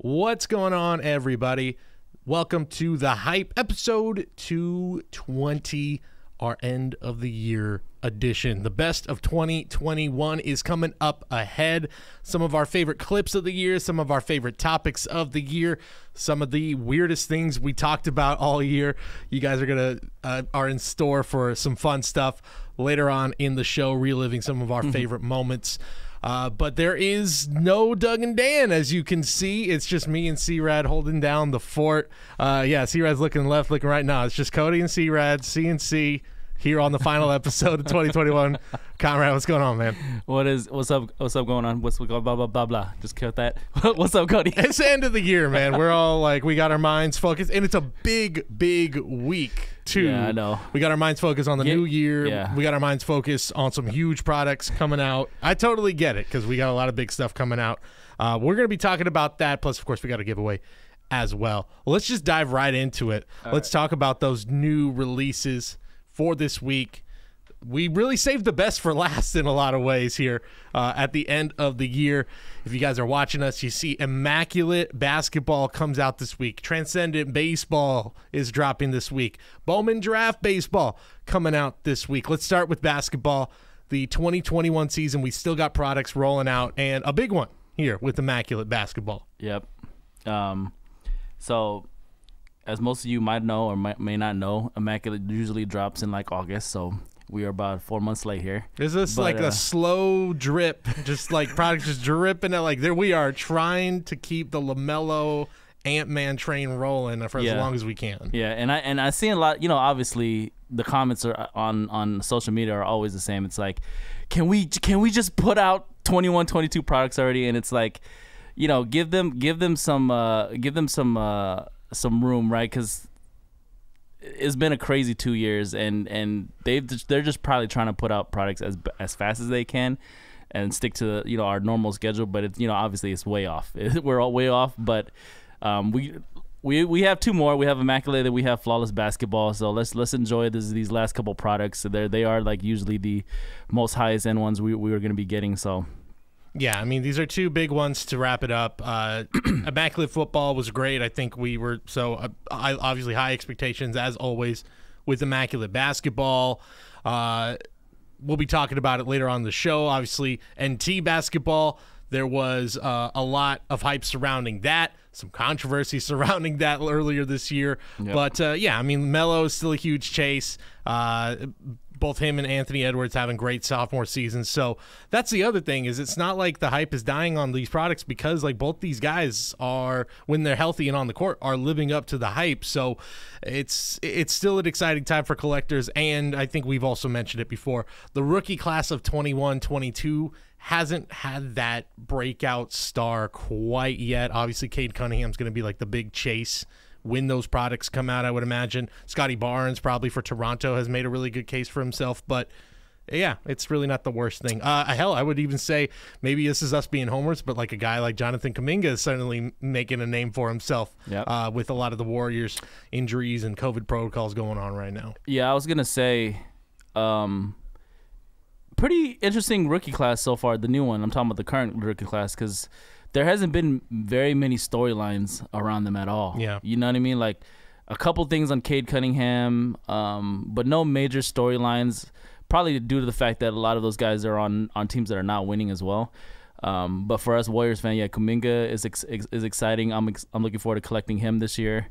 What's going on, everybody? Welcome to The Hype, episode 220, our end of the year edition. The best of 2021 is coming up ahead. Some of our favorite clips of the year, some of our favorite topics of the year, some of the weirdest things we talked about all year. You guys are in store for some fun stuff later on in the show, reliving some of our favorite moments. But there is no Doug and Dan, as you can see. It's just me and C-Rad holding down the fort. C-Rad's looking left, looking right now. It's just Cody and C-Rad, C&C, here on the final episode of 2021. Conrad, what's going on, man? What's up going on? What's blah blah blah blah. Just cut that. What's up, Cody? It's the end of the year, man. We're all like, we got our minds focused, and it's a big week too. Yeah, I know. We got our minds focused on the new year. Yeah. We got our minds focused on some huge products coming out. I totally get it because we got a lot of big stuff coming out. We're gonna be talking about that. Plus, of course, we got a giveaway as well. Let's just dive right into it. Let's talk about those new releases for this week. We really saved the best for last in a lot of ways here at the end of the year. If you guys are watching us, you see Immaculate basketball comes out this week. Transcendent baseball is dropping this week. Bowman draft baseball coming out this week. Let's start with basketball. The 2021 season, we still got products rolling out, and a big one here with Immaculate basketball. Yep. So as most of you might know or may not know, Immaculate usually drops in like August, so we are about 4 months late here. Is this like a slow drip, just like products just dripping out? Like there we are trying to keep the LaMelo Ant-Man train rolling for as long as we can. Yeah, and I see a lot, obviously the comments are on social media are always the same. It's like, can we just put out 21, 22 products already? And it's like, give them some room, right? Because it's been a crazy 2 years, and they're just probably trying to put out products as fast as they can and stick to our normal schedule. But it's obviously it's way off. We're all way off. But we have two more. We have Immaculate, we have Flawless basketball. So let's enjoy these last couple products. So they are like usually the most highest end ones we were going to be getting. So. Yeah, I mean, these are two big ones to wrap it up. Immaculate football was great. I think we were obviously high expectations, as always, with Immaculate basketball. We'll be talking about it later on the show. Obviously, NT basketball, there was a lot of hype surrounding that, some controversy surrounding that earlier this year. Yep. But, I mean, Melo is still a huge chase. Both him and Anthony Edwards having great sophomore seasons. So that's the other thing, is it's not like the hype is dying on these products, because like both these guys are, when they're healthy and on the court, are living up to the hype. So it's still an exciting time for collectors. And I think we've also mentioned it before, the rookie class of 21-22 hasn't had that breakout star quite yet. Obviously, Cade Cunningham's going to be like the big chase when those products come out, I would imagine. Scotty Barnes, probably for Toronto, has made a really good case for himself. But, yeah, it's really not the worst thing. Hell, I would even say maybe this is us being homers, but like a guy like Jonathan Kuminga is certainly making a name for himself. Yep. With a lot of the Warriors' injuries and COVID protocols going on right now. Yeah, I was going to say pretty interesting rookie class so far, the new one. I'm talking about the current rookie class, because there hasn't been very many storylines around them at all. Yeah. You know what I mean? Like a couple things on Cade Cunningham, but no major storylines, probably due to the fact that a lot of those guys are on teams that are not winning as well. But for us Warriors fans, Kuminga is exciting. I'm looking forward to collecting him this year.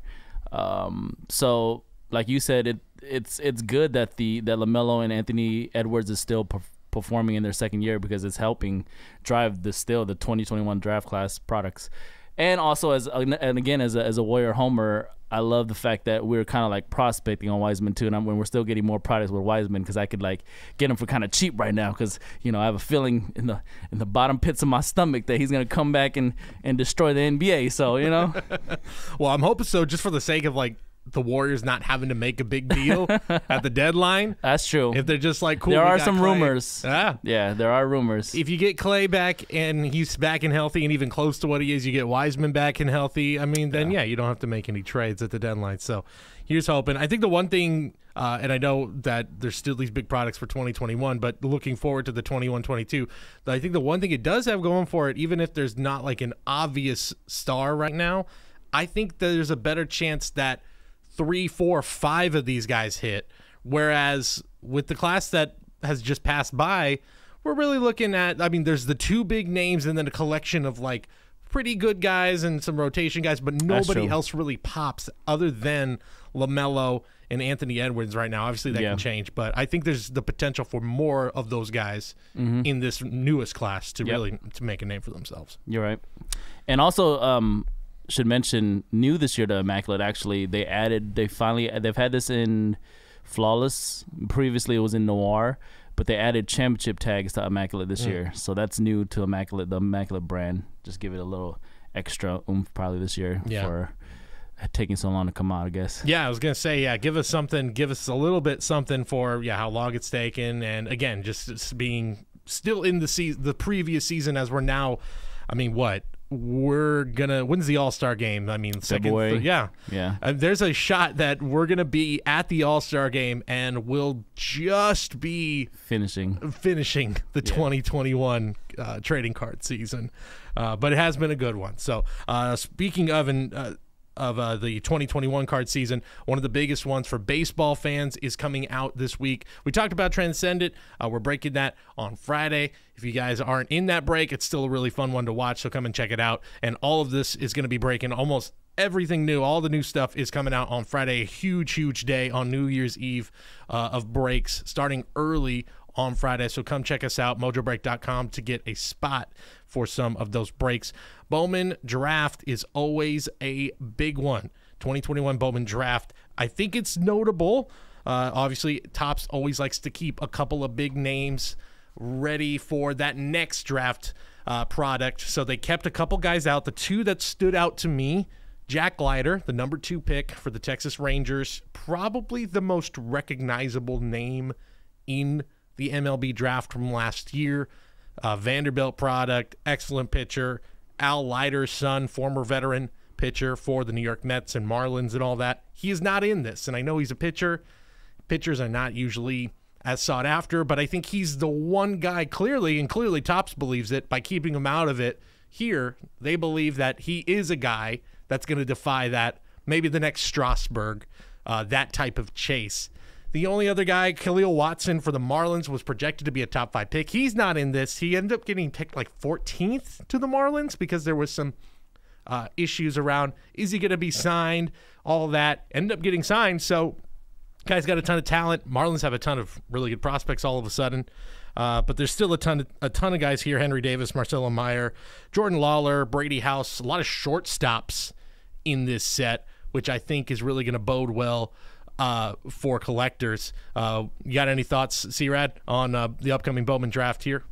So like you said, it's good that that LaMelo and Anthony Edwards is still performing in their second year, because it's helping drive the 2021 draft class products. And also as a Warrior homer, I love the fact that we're kind of like prospecting on Wiseman too, and when we're still getting more products with Wiseman, because I could like get him for kind of cheap right now, because I have a feeling in the bottom pits of my stomach that he's gonna come back and destroy the NBA. So Well, I'm hoping so, just for the sake of like the Warriors not having to make a big deal at the deadline. That's true. If they're just like, cool, there we are got some Clay. rumors. Yeah, there are rumors. If you get Clay back and he's back and healthy and even close to what he is, you get Wiseman back and healthy, I mean, then, you don't have to make any trades at the deadline. So here's hoping. I think the one thing, and I know that there's still these big products for 2021, but looking forward to the 21-22, I think the one thing it does have going for it, even if there's not like an obvious star right now, I think there's a better chance that 3, 4, 5 of these guys hit. Whereas with the class that has just passed by, we're really looking at, I mean, there's the 2 big names and then a collection of like pretty good guys and some rotation guys, but nobody else really pops other than LaMelo and Anthony Edwards right now. Obviously that can change, but I think there's the potential for more of those guys in this newest class to really to make a name for themselves. You're right. And also, should mention new this year to Immaculate. Actually, they've had this in Flawless. Previously, it was in Noir, but they added championship tags to Immaculate this year. So that's new to Immaculate, the Immaculate brand. Just give it a little extra oomph probably this year for taking so long to come out, I guess. Yeah, I was gonna say, give us a little bit something for how long it's taken, and again, just being still in the previous season as we're now. I mean, what? When's the All-Star game? I mean, February. Yeah. There's a shot that we're gonna be at the All-Star game and we'll just be finishing the 2021 trading card season. But it has been a good one. So speaking of the 2021 card season, one of the biggest ones for baseball fans is coming out this week. We talked about Transcendent. We're breaking that on Friday. If you guys aren't in that break, it's still a really fun one to watch, so come and check it out. And all of this is going to be breaking almost everything new. All the new stuff is coming out on Friday. A huge day on New Year's Eve of breaks starting early on Friday. So come check us out, mojobreak.com, to get a spot for some of those breaks. Bowman Draft is always a big one. 2021 Bowman Draft. I think it's notable. Obviously, Topps always likes to keep a couple of big names ready for that next draft product. So they kept a couple guys out. The 2 that stood out to me, Jack Leiter, the number 2 pick for the Texas Rangers, probably the most recognizable name in the MLB draft from last year. Vanderbilt product, excellent pitcher. Al Leiter's son, former veteran pitcher for the New York Mets and Marlins and all that. He is not in this, and I know he's a pitcher. Pitchers are not usually as sought after, but I think he's the one guy clearly Topps believes it by keeping him out of it. Here, they believe that he is a guy that's going to defy that, maybe the next Strasburg, that type of chase. The only other guy, Khalil Watson for the Marlins, was projected to be a top 5 pick. He's not in this. He ended up getting picked like 14th to the Marlins because there was some issues around, is he going to be signed, all that. Ended up getting signed, so guy's got a ton of talent. Marlins have a ton of really good prospects all of a sudden. But there's still a ton of guys here. Henry Davis, Marcelo Meyer, Jordan Lawler, Brady House, a lot of shortstops in this set, which I think is really going to bode well for collectors. You got any thoughts, C-Rad, on the upcoming Bowman draft here?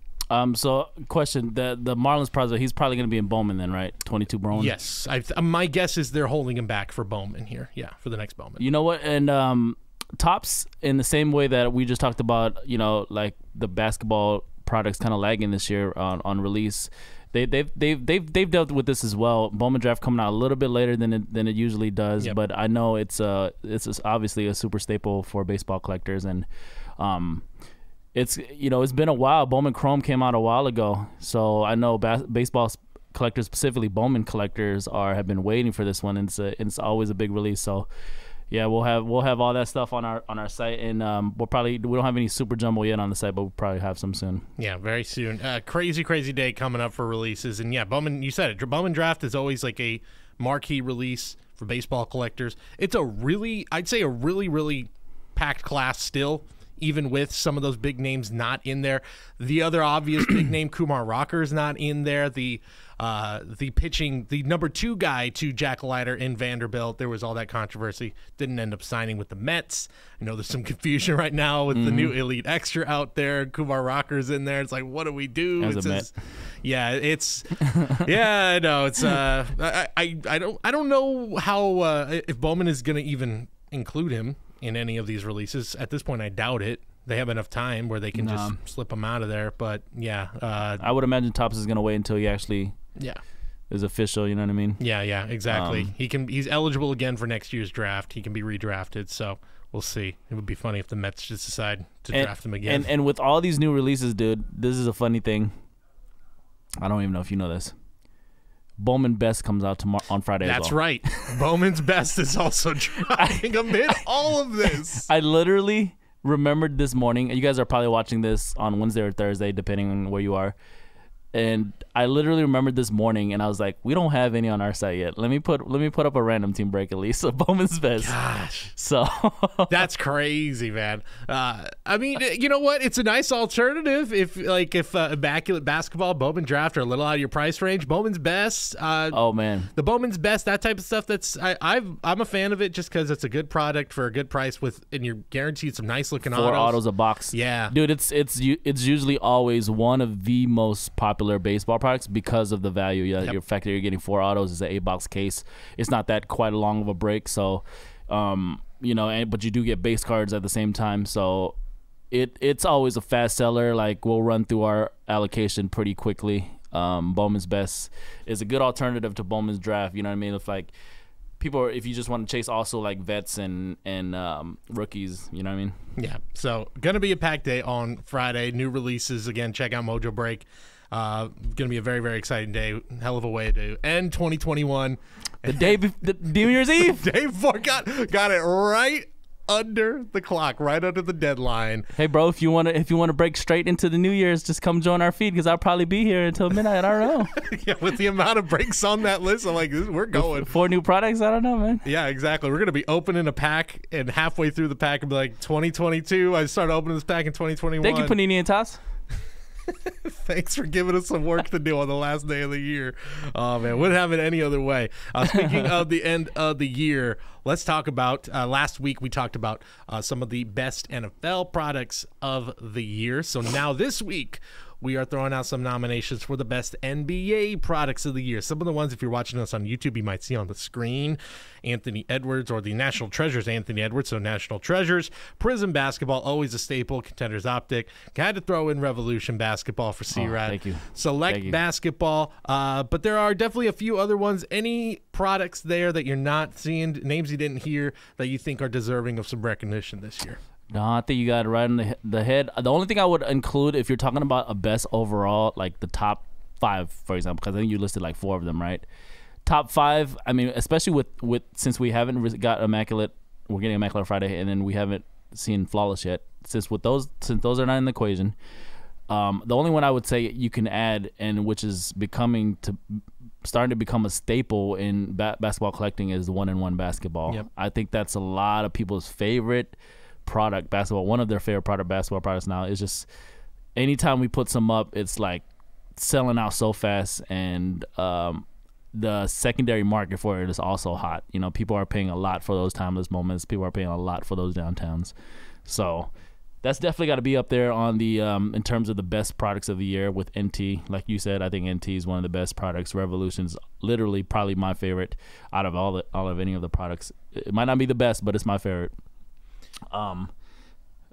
So question, the Marlins project, he's probably going to be in Bowman then, right? 22 Bowman? Yes. My guess is they're holding him back for Bowman here. Yeah, for the next Bowman. You know what? And Topps, in the same way that we just talked about, like the basketball products kind of lagging this year on release, they've dealt with this as well. Bowman draft coming out a little bit later than it usually does, but I know it's obviously a super staple for baseball collectors, and it's been a while. Bowman Chrome came out a while ago, so I know baseball collectors, specifically Bowman collectors, have been waiting for this one, and it's always a big release. So yeah, we'll have all that stuff on our site, and we don't have any super jumbo yet on the site, but we'll probably have some soon. Yeah, very soon. Crazy day coming up for releases, and yeah, Bowman, you said it. Bowman draft is always like a marquee release for baseball collectors. It's I'd say a really packed class still, even with some of those big names not in there. The other obvious big name, Kumar Rocker's not in there. The pitching, the number 2 guy to Jack Leiter in Vanderbilt, there was all that controversy. Didn't end up signing with the Mets. I know there's some confusion right now with the new Elite Extra out there. Kumar Rocker's in there. It's like, what do we do? As a Met. Yeah, it's yeah, I know. It's I don't know how if Bowman is going to even include him in any of these releases. At this point, I doubt it. They have enough time where they can just slip him out of there. But yeah, I would imagine Topps is going to wait until he actually is official. You know what I mean? Yeah, exactly. He's eligible again for next year's draft. He can be redrafted. So we'll see. It would be funny if the Mets just decide to draft him again. And with all these new releases, dude, this is a funny thing. I don't even know if you know this. Bowman Best comes out on Friday. That's right. Bowman's Best is also dropping amid all of this. I literally remembered this morning. You guys are probably watching this on Wednesday or Thursday, depending on where you are. And I literally remembered this morning, and I was like, "We don't have any on our site yet. Let me put up a random team break at least of Bowman's Best." Gosh, so that's crazy, man. I mean, you know what? It's a nice alternative if Immaculate Basketball, Bowman Draft are a little out of your price range. Bowman's Best. Oh man, the Bowman's Best, that type of stuff. I'm a fan of it just because it's a good product for a good price and you're guaranteed some nice looking 4 autos a box. Yeah, dude, it's usually always one of the most popular baseball products because of the value. Your fact that you're getting 4 autos is an 8-box case. It's not that quite a long of a break, so but you do get base cards at the same time, so it's always a fast seller. Like, we'll run through our allocation pretty quickly. Bowman's Best is a good alternative to Bowman's Draft. You know what I mean? If you just want to chase also like vets and rookies, you know what I mean? Yeah. So gonna be a packed day on Friday. New releases again. Check out Mojobreak. Going to be a very, very exciting day. Hell of a way to end 2021. The New Year's Eve. Day before, got it right under the clock, right under the deadline. Hey, bro, if you want to break straight into the New Year's, just come join our feed because I'll probably be here until midnight. I don't know. Yeah, with the amount of breaks on that list, I'm like, we're going. 4 new products. I don't know, man. Yeah, exactly. We're going to be opening a pack, and halfway through the pack, and be like, 2022. I started opening this pack in 2021. Thank you, Panini and Toss. Thanks for giving us some work to do on the last day of the year. Oh, man, wouldn't have it any other way. Speaking of the end of the year, let's talk about last week we talked about some of the best NFL products of the year. So now this week, we are throwing out some nominations for the best NBA products of the year. Some of the ones, if you're watching us on YouTube, you might see on the screen. Anthony Edwards, or the National Treasures Anthony Edwards, so National Treasures. Prism Basketball, always a staple. Contenders Optic. Had to throw in Revolution Basketball for C-Rad. Thank you. Select Basketball. But there are definitely a few other ones. Any products there that you're not seeing, names you didn't hear, that you think are deserving of some recognition this year? No, I think you got it right on the head. The only thing I would include, if you're talking about a best overall, like the top 5, for example, because I think you listed like 4 of them, right? Top 5, I mean, especially with since we haven't got Immaculate, we're getting Immaculate Friday, and then we haven't seen Flawless yet. Since those are not in the equation, the only one I would say you can add, and which is starting to become a staple in basketball collecting, is the 1-in-1 basketball. Yep. I think that's a lot of people's favorite product basketball. One of their favorite basketball products now is just anytime we put some up, it's like selling out so fast, and the secondary market for it is also hot. You know, people are paying a lot for those timeless moments. People are paying a lot for those downtowns. So that's definitely got to be up there on the in terms of the best products of the year with NT. Like you said, I think NT is one of the best products. Revolution's literally probably my favorite out of all of any of the products. It might not be the best, but it's my favorite.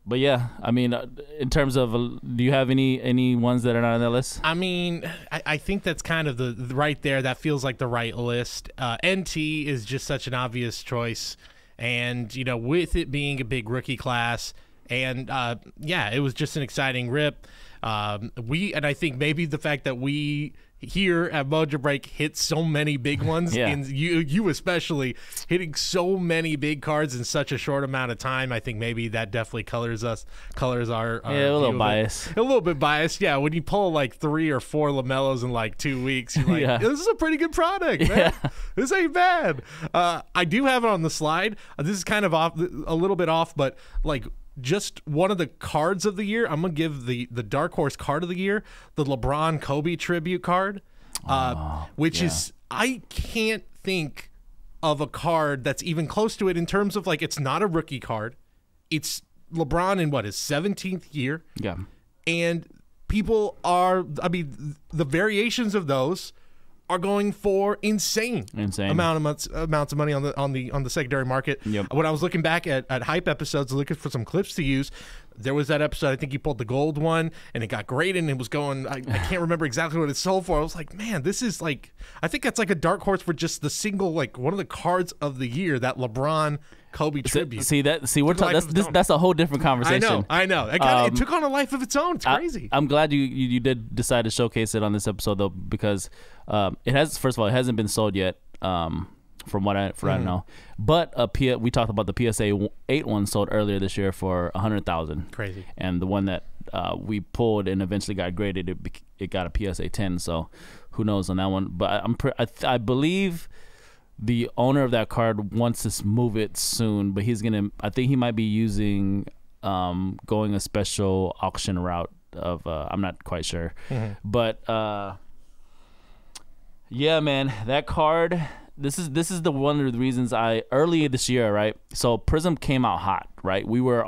But yeah, I mean, in terms of, do you have any ones that are not on that list? I mean, I think that's kind of the right there. That feels like the right list. NT is just such an obvious choice, and you know, with it being a big rookie class, and it was just an exciting rip. And I think maybe the fact that we here at Mojobreak hit so many big ones, and you especially hitting so many big cards in such a short amount of time, I think maybe that definitely colors our a little biased. A little bit biased, yeah. When you pull like 3 or 4 LaMelos in like 2 weeks, you're like, this is a pretty good product, man. This ain't bad. I do have it on the slide. This is kind of off, a little bit off, but like just one of the cards of the year, I'm gonna give the dark horse card of the year, the LeBron Kobe tribute card, which is, I can't think of a card that's even close to it in terms of, like, it's not a rookie card. It's LeBron in his 17th year. Yeah. And people are, I mean, the variations of those are going for insane amounts of money on the secondary market. Yep. When I was looking back at hype episodes, looking for some clips to use, there was that episode, I think he pulled the gold one, and it got great, and it was going, I can't remember exactly what it sold for. I was like, man, this is like, I think that's like a dark horse for just the single, like, one of the cards of the year, that LeBron Kobe tribute. We're talking, that's a whole different conversation. I know. It took on a life of its own. It's crazy. I'm glad you did decide to showcase it on this episode, though, because it hasn't been sold yet. From what I know, but we talked about the PSA 8 one sold earlier this year for $100,000. Crazy. And the one that we pulled and eventually got graded, it got a PSA 10. So who knows on that one? But I believe the owner of that card wants to move it soon, but I think he might be using going a special auction route of I'm not quite sure, but yeah, man, that card. This is the one of the reasons earlier this year, right? So Prism came out hot, right? We were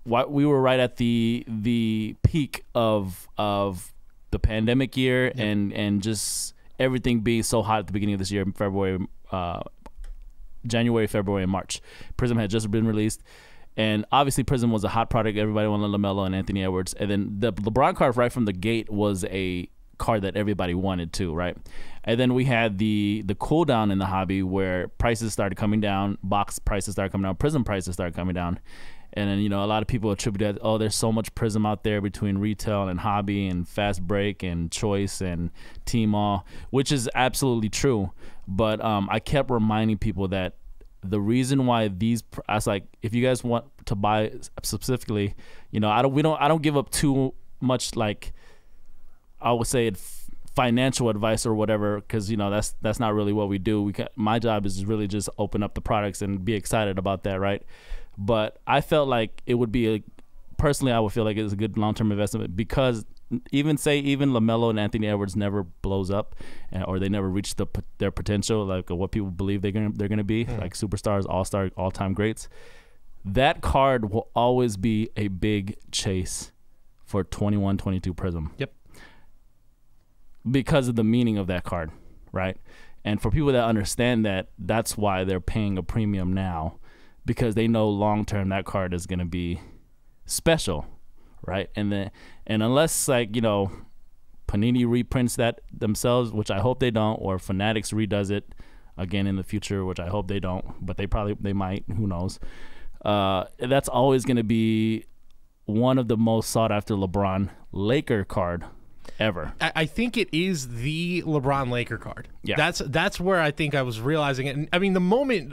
right at the peak of the pandemic year, and just everything being so hot at the beginning of this year, January, February, and March. Prism had just been released, and obviously Prism was a hot product. Everybody wanted LaMelo and Anthony Edwards, and then the LeBron card right from the gate was a card that everybody wanted too, right? And then we had the cool down in the hobby where prices started coming down, box prices started coming down, Prism prices started coming down. And then, a lot of people attribute that, there's so much Prism out there between retail and hobby and Fast Break and Choice and Tmall, which is absolutely true. But I kept reminding people that the reason why I was like, if you guys want to buy specifically, I don't give up too much, like, I would say financial advice or whatever, because that's not really what we do. My job is really just open up the products and be excited about that, right? But I felt like it would be personally, I would feel like it's a good long-term investment, because even LaMelo and Anthony Edwards never blows up, or they never reach their potential, like what people believe they're gonna be, like superstars, all-star, all-time greats. That card will always be a big chase for 21-22 Prism. Yep. Because of the meaning of that card, right? And for people that understand that, that's why they're paying a premium now, because they know long term that card is going to be special, right? And unless, like, Panini reprints that themselves, which I hope they don't, or Fanatics redoes it again in the future, which I hope they don't, but they might, who knows? That's always going to be one of the most sought after LeBron Laker card ever. I think it is the LeBron Laker card. Yeah. That's where I think I was realizing it. And I mean,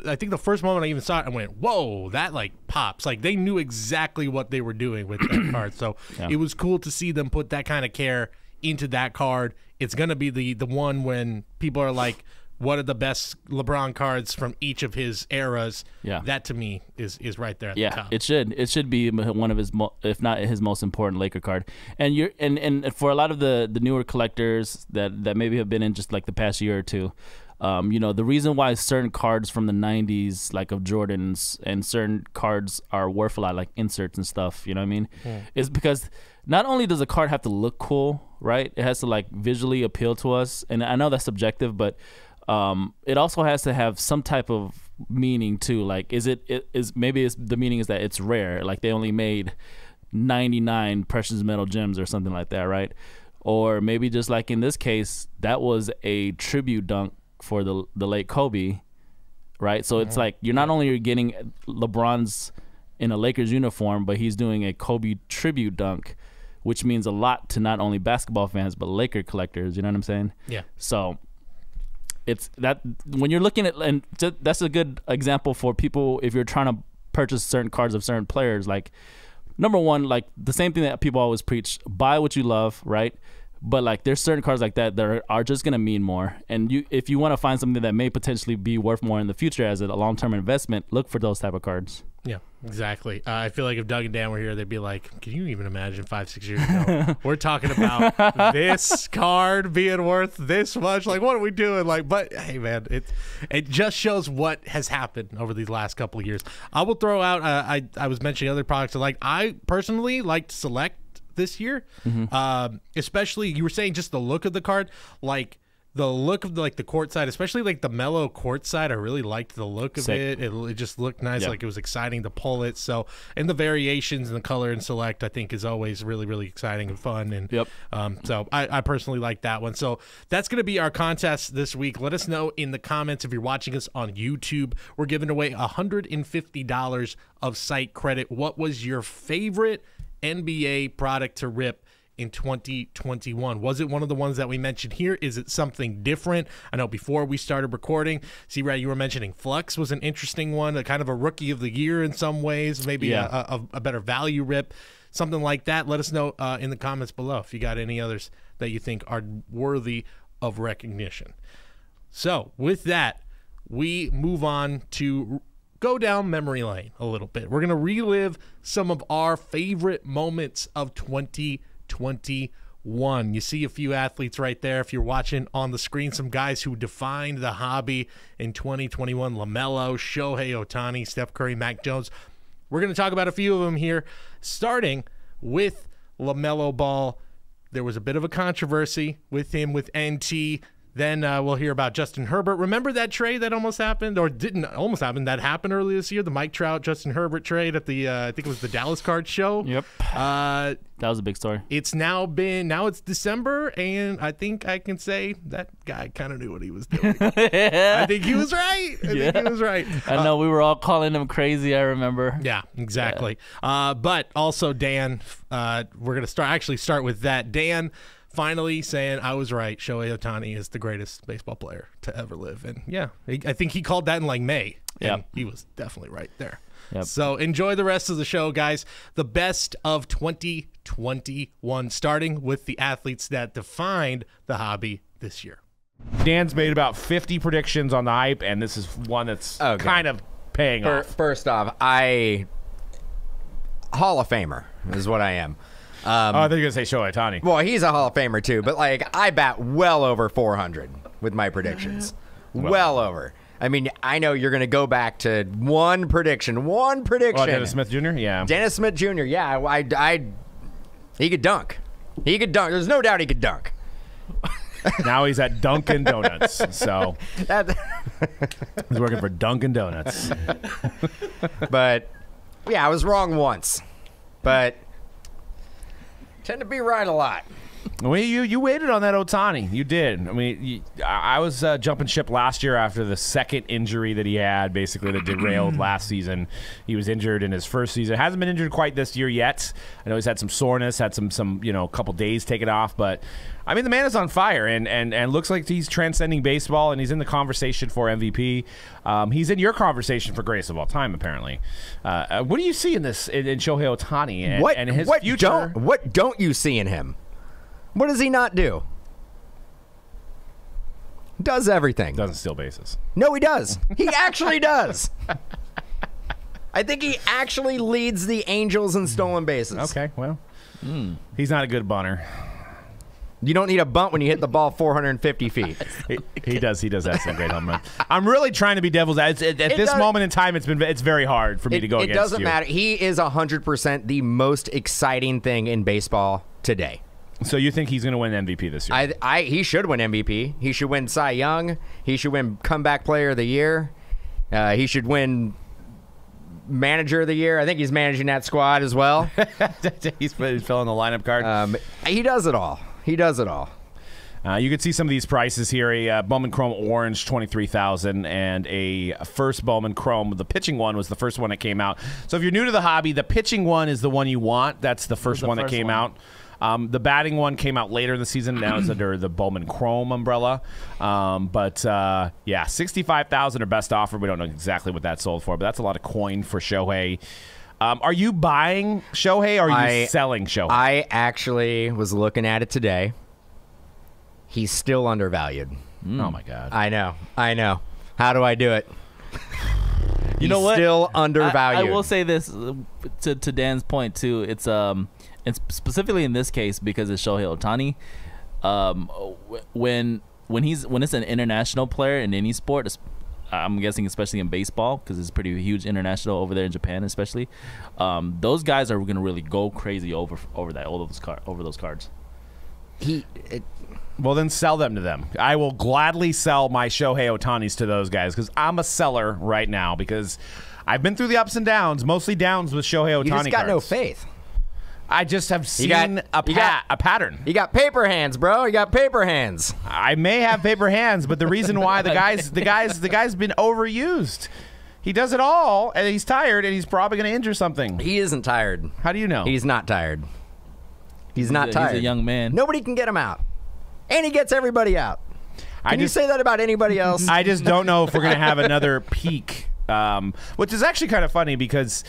I think the first moment I even saw it, I went, whoa, that like pops. Like they knew exactly what they were doing with that card. So It was cool to see them put that kind of care into that card. It's going to be the one when people are like, what are the best LeBron cards from each of his eras? Yeah. That to me is right there at the top. It should be one of his, if not his most important Laker card. And and for a lot of the newer collectors that maybe have been in just like the past year or two, the reason why certain cards from the 90s, like of Jordans, and certain cards are worth a lot, like inserts and stuff, you know what I mean? Is because not only does a card have to look cool, right? It has to like visually appeal to us. And I know that's subjective, but it also has to have some type of meaning too. Like, the meaning is that it's rare. Like they only made 99 precious metal gems or something like that, right? Or maybe just like in this case, that was a tribute dunk for the late Kobe, right? So it's like you're not only getting LeBron's in a Lakers uniform, but he's doing a Kobe tribute dunk, which means a lot to not only basketball fans but Laker collectors. You know what I'm saying? Yeah. So it's that when you're looking at, and that's a good example for people if you're trying to purchase certain cards of certain players. Like, number one, like the same thing that people always preach: buy what you love, right? But like, there's certain cards like that are just gonna mean more. And if you want to find something that may potentially be worth more in the future as a long-term investment, look for those type of cards. Yeah, exactly. I feel like if Doug and Dan were here, they'd be like, can you even imagine 5-6 years ago? We're talking about this card being worth this much. Like, what are we doing? Like, but hey, man, it just shows what has happened over these last couple of years. I will throw out, I was mentioning other products I personally liked Select this year. Especially, you were saying just the look of the card, like, the look of the court side, especially like the mellow court side, I really liked the look of it. It just looked nice, like it was exciting to pull it. So, and the variations and the color and Select, I think, is always really, really exciting and fun. And so I personally like that one. So that's going to be our contest this week. Let us know in the comments if you're watching us on YouTube. We're giving away $150 of site credit. What was your favorite NBA product to rip in 2021? Was it one of the ones that we mentioned here? Is it something different? I know before we started recording, C-Rad, you were mentioning Flux was an interesting one, a kind of a rookie of the year in some ways, maybe a better value rip, something like that. Let us know in the comments below if you got any others that you think are worthy of recognition. So with that, we move on to go down memory lane a little bit. We're going to relive some of our favorite moments of 2021. You see a few athletes right there. If you're watching on the screen, some guys who defined the hobby in 2021: LaMelo, Shohei, Ohtani, Steph Curry, Mac Jones. We're going to talk about a few of them here, starting with LaMelo Ball. There was a bit of a controversy with him with NT. Then we'll hear about Justin Herbert. Remember that trade that almost happened, or didn't almost happen? That happened earlier this year, the Mike Trout, Justin Herbert trade at the, I think it was the Dallas Card Show. Yep. That was a big story. It's now it's December, and I think I can say that guy kind of knew what he was doing. I think he was right. I think he was right. I know we were all calling him crazy, I remember. Yeah, exactly. Yeah. But also, Dan, we're going to start with that. Dan finally saying I was right. Shohei Ohtani is the greatest baseball player to ever live. And yeah, I think he called that in like May. Yeah, he was definitely right there. Yep. So enjoy the rest of the show, guys. The best of 2021, starting with the athletes that defined the hobby this year. Dan's made about 50 predictions on the hype, and this is one that's kind of paying off. First off, Hall of Famer is what I am. I thought you were going to say Shohei Ohtani. Well, he's a Hall of Famer too, but like I bat well over 400 with my predictions. Well over. I mean, I know you're going to go back to one prediction. Oh, Dennis Smith Jr.? Yeah. Dennis Smith Jr., yeah. He could dunk. He could dunk. There's no doubt he could dunk. Now he's at Dunkin' Donuts, so he's working for Dunkin' Donuts. But, yeah, I was wrong once. But tend to be right a lot. Well, you waited on that Ohtani. You did. I mean, I was jumping ship last year after the second injury that he had, basically that derailed last season. He was injured in his first season. Hasn't been injured quite this year yet. I know he's had some soreness, had some couple days taken off, but I mean the man is on fire and looks like he's transcending baseball, and he's in the conversation for MVP. He's in your conversation for greatest of all time, apparently. What do you see in this in Shohei Ohtani and his future? What don't you see in him? What does he not do? Does everything. Doesn't steal bases. No, he does. He actually does. I think he actually leads the Angels in stolen bases. Okay, well, he's not a good bunter. You don't need a bunt when you hit the ball 450 feet. He does have some great home runs. I'm really trying to be devil's advocate. At this moment in time, it's very hard for me to go against you. It doesn't matter. He is 100% the most exciting thing in baseball today. So you think he's going to win MVP this year? He should win MVP. He should win Cy Young. He should win Comeback Player of the Year. He should win Manager of the Year. I think he's managing that squad as well. he's filling the lineup card. He does it all. He does it all. You can see some of these prices here. A Bowman Chrome Orange, $23,000, and a first Bowman Chrome. The pitching one was the first one that came out. So if you're new to the hobby, the pitching one is the one you want. That's the first one that came out. The batting one came out later in the season. Now it's under the Bowman Chrome umbrella. Yeah, $65,000 or best offer. We don't know exactly what that sold for, but that's a lot of coin for Shohei. Are you buying Shohei or are you selling Shohei? I actually was looking at it today. He's still undervalued. Oh, my God. I know. How do I do it? You know what? Still undervalued. I will say this to Dan's point too. It's specifically in this case because it's Shohei Ohtani. When it's an international player in any sport, I'm guessing especially in baseball because it's pretty huge international over there in Japan, especially. Those guys are gonna really go crazy over those cards. Well, then sell them to them. I will gladly sell my Shohei Ohtanis to those guys because I'm a seller right now because I've been through the ups and downs, mostly downs with Shohei Ohtani. You just got cards. no faith. I just have seen a pattern. You got paper hands, bro. You got paper hands. I may have paper hands, but the reason why the guy's been overused. He does it all, and he's tired, and he's probably going to injure something. He isn't tired. How do you know? He's not tired. He's not tired. He's a young man. Nobody can get him out, and he gets everybody out. Can you say that about anybody else? I just don't know if we're going to have another peak, which is actually kind of funny because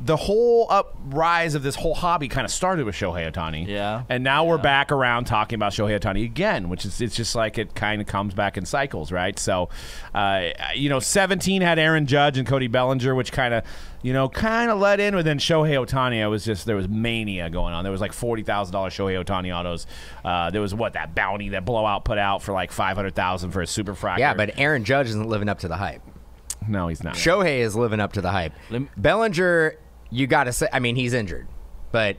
the whole uprise of this whole hobby kind of started with Shohei Ohtani. Yeah. And now we're back around talking about Shohei Ohtani again, which is it's just like it kind of comes back in cycles, right? So, 17 had Aaron Judge and Cody Bellinger, which kind of let in. But then Shohei Ohtani, there was mania going on. There was like $40,000 Shohei Ohtani autos. There was that bounty that Blowout put out for like $500,000 for a super fractor. Yeah, but Aaron Judge isn't living up to the hype. No, he's not. Shohei is living up to the hype. Bellinger, you got to say, I mean, he's injured, but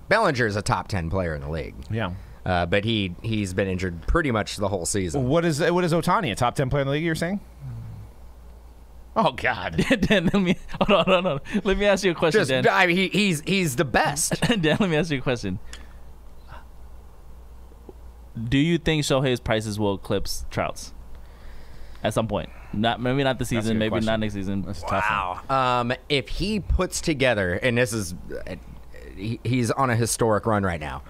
Bellinger is a top 10 player in the league. Yeah. But he's been injured pretty much the whole season. What is Ohtani, a top 10 player in the league, you're saying? Oh, God. Dan, hold on. Let me ask you a question, Dan. I mean, he's the best. Dan, let me ask you a question. Do you think Shohei's prices will eclipse Trout's at some point? Maybe not this season, maybe not next season. That's a tough one. If he puts together, and this is, he's on a historic run right now,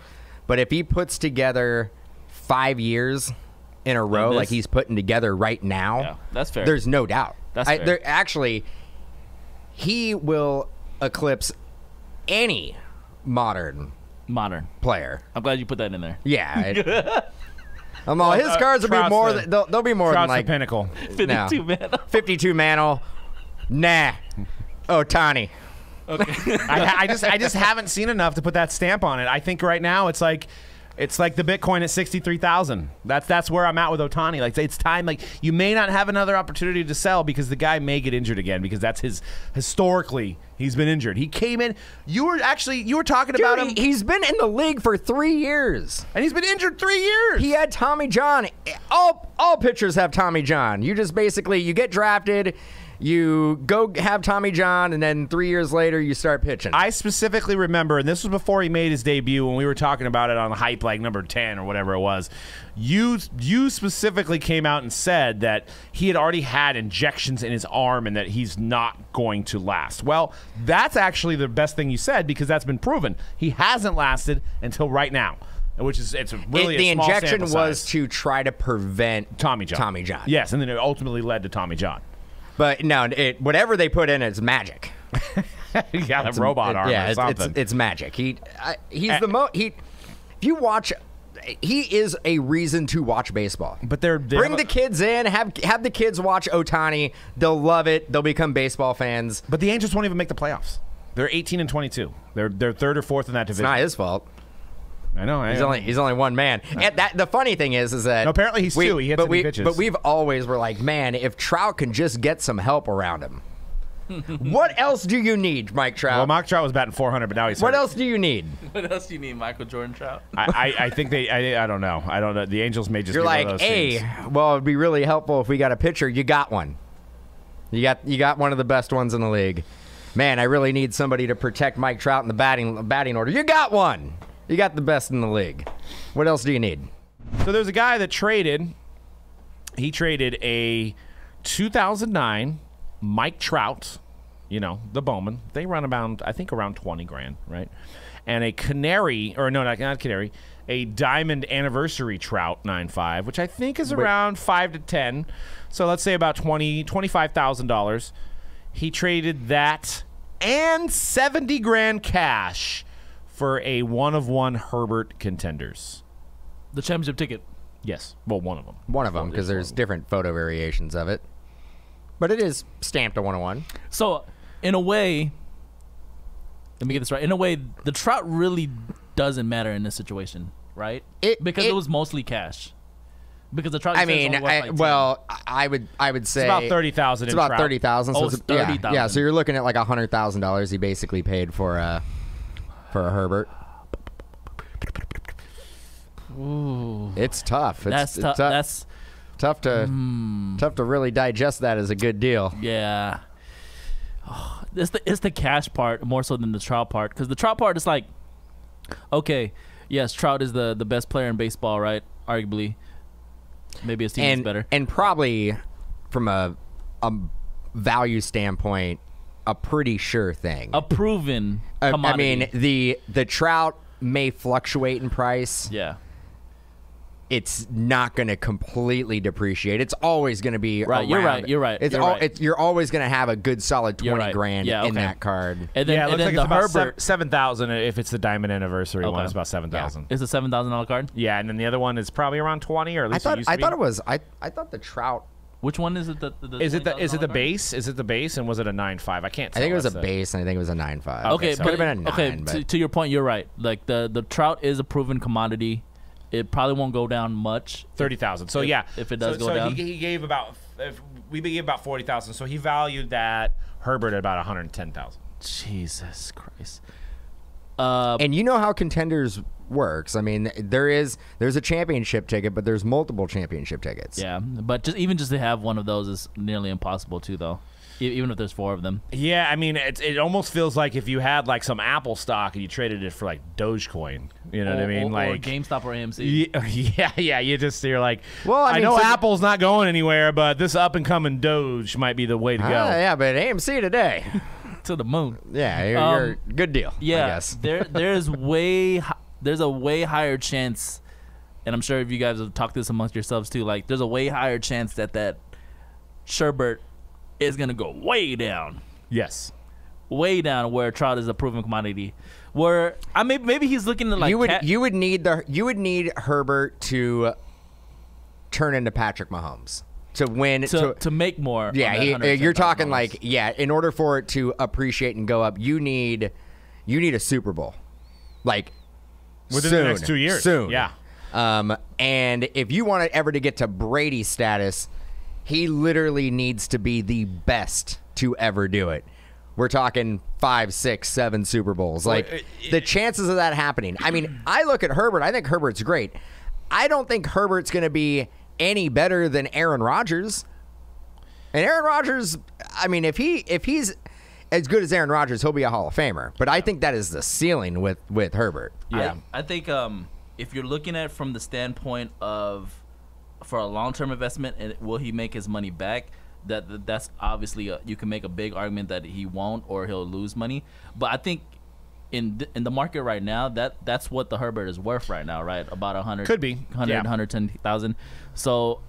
but if he puts together 5 years in a row like he's putting together right now, yeah, that's fair. There's no doubt. That's fair. Actually, he will eclipse any modern player. I'm glad you put that in there. Yeah. His cards will be more. They'll be more than like the pinnacle. 52 mantle. 52 mantle. Nah. Ohtani. Okay. I just haven't seen enough to put that stamp on it. I think right now it's like the Bitcoin at 63,000. That's where I'm at with Ohtani. Like it's time. Like you may not have another opportunity to sell because the guy may get injured again because that's historically he's been injured. He came in. You were talking about him. He's been in the league for 3 years, and he's been injured 3 years. He had Tommy John. All pitchers have Tommy John. You just basically you get drafted. You go have Tommy John, and then 3 years later, you start pitching. I specifically remember, and this was before he made his debut, when we were talking about it on Hype, like number 10 or whatever it was. You specifically came out and said that he had already had injections in his arm and that he's not going to last. Well, that's actually the best thing you said because that's been proven. He hasn't lasted until right now. Which is it's really the a small injection sample was size. to try to prevent Tommy John. Yes, and then it ultimately led to Tommy John. But no, whatever they put in, it's magic. He got a robot arm or something. It's magic. He's if you watch, he is a reason to watch baseball. But bring the kids in, have the kids watch Ohtani. They'll love it. They'll become baseball fans. But the Angels won't even make the playoffs. They're 18-22. They're third or fourth in that division. It's not his fault. I know. He's only one man. And the funny thing is that no, apparently he's two. He hits any pitches. But we've always were like, man, if Trout can just get some help around him. What else do you need, Mike Trout? Well, Mike Trout was batting 400, but now he's. What else do you need? What else do you need, Michael Jordan Trout? I think I don't know. I don't know. The Angels may just. You're be like, one of those hey, teams. well, it'd be really helpful if we got a pitcher. You got one. You got one of the best ones in the league. Man, I really need somebody to protect Mike Trout in the batting order. You got one. You got the best in the league. What else do you need? So there's a guy that traded. He traded a 2009 Mike Trout, the Bowman. They run about, I think, around 20 grand, right? And a Canary, or no, not Canary, a Diamond Anniversary Trout 9.5, which I think is around 5 to 10. So let's say about $25,000. He traded that and 70 grand cash for a 1-of-1 Herbert Contenders. The championship ticket. Yes. Well, one of them. One of them, because there's different photo variations of it. But it is stamped a 101. So, in a way, let me get this right. In a way, the Trout really doesn't matter in this situation, right? Because it was mostly cash. Because the Trout. I mean, I would say it's about 30,000. It's about 30,000. So it's 30,000. Yeah, so you're looking at like $100,000 he basically paid for a Herbert. Ooh. It's tough. That's tough. That's tough to really digest that as a good deal. Yeah. Oh, it's the cash part more so than the Trout part, because the Trout part is like, okay, yes, Trout is the best player in baseball, right? Arguably, maybe his team is better, and probably from a value standpoint, a pretty sure thing, a proven commodity. I mean, the Trout may fluctuate in price. Yeah. It's not going to completely depreciate. It's always going to be right. around. You're right. You're always going to have a good solid 20 grand in that card. And then, it looks like the it's about Herbert 7,000 if it's the Diamond Anniversary one. It's about 7,000. It's a $7,000 card. Yeah, and then the other one is probably around 20, or at least I thought it was. I thought the Trout. Which one is it? Is it the base? Is it the base? And was it a 9.5? I can't tell. I think it was a base, and I think it was a 9.5. Okay, so but could have been a 9. to your point, you're right. Like the Trout is a proven commodity. It probably won't go down much. 30,000. So if it does go down, he gave about. We gave about 40,000. So he valued that Herbert at about 110,000. Jesus Christ. And you know how Contenders works. I mean, there's a championship ticket, but there's multiple championship tickets. Yeah, but just to have one of those is nearly impossible too, though. Even if there's 4 of them. Yeah, I mean, it almost feels like if you had like some Apple stock and you traded it for like Dogecoin. You know what I mean? Or Like GameStop or AMC. Yeah. You're like, well, I know Apple's not going anywhere, but this up and coming Doge might be the way to go. Yeah, but AMC today. To the moon. Yeah, you're good deal. Yeah, I guess. there's a way higher chance, and I'm sure if you guys have talked this amongst yourselves too. Like, there's a way higher chance that Sherbert is gonna go way down. Yes, way down where Trout is a proven commodity. Where maybe he's looking at like you would need Herbert to turn into Patrick Mahomes to win to make more. Yeah, you're talking like in order for it to appreciate and go up, you need a Super Bowl, like within soon, the next 2 years. Soon, yeah. And if you want to get to Brady status, he literally needs to be the best to ever do it. We're talking 5, 6, 7 Super Bowls. Like, the chances of that happening. I mean, I look at Herbert. I think Herbert's great. I don't think Herbert's going to be any better than Aaron Rodgers. And Aaron Rodgers, I mean, if he's as good as Aaron Rodgers, he'll be a Hall of Famer. But I think that is the ceiling with Herbert. Yeah, I think if you're looking at it from the standpoint of for a long-term investment, and will he make his money back? That's obviously you can make a big argument that he won't or he'll lose money. But I think in the market right now, that's what the Herbert is worth right now, right? About 100, could be 100, 110,000. So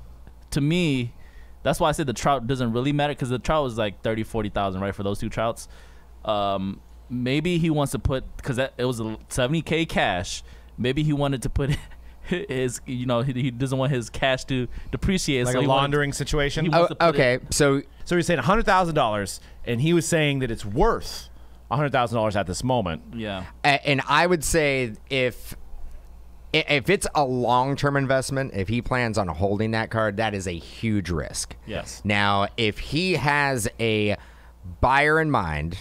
to me, that's why I said the Trout doesn't really matter, because the Trout was like 30, 40,000, right, for those 2 Trouts. Maybe he wants to put, because it was $70K cash. Maybe he wanted to put his, he doesn't want his cash to depreciate, like so a laundering situation. Okay, so you're saying $100,000, and he was saying that it's worth $100,000 at this moment. Yeah, and I would say if it's a long-term investment, if he plans on holding that card, that is a huge risk. Yes. Now, if he has a buyer in mind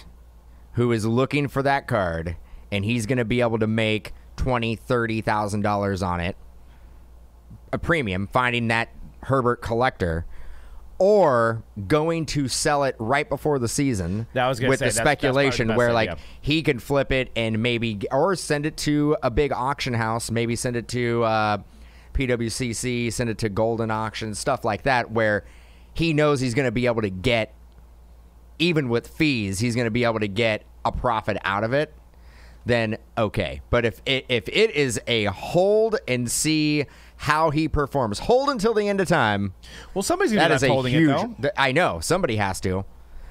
who is looking for that card, and he's going to be able to make $20,000, $30,000 on it, a premium, finding that Herbert collector, or going to sell it right before the season with the speculation where like he could flip it and maybe or send it to a big auction house, maybe send it to PWCC, send it to Golden Auction, stuff like that, where he knows he's going to be able to get, even with fees, he's going to be able to get a profit out of it. Then okay. But if it is a hold and see how he performs, hold until the end of time. Well, somebody's going to be holding it, though. I know. Somebody has to.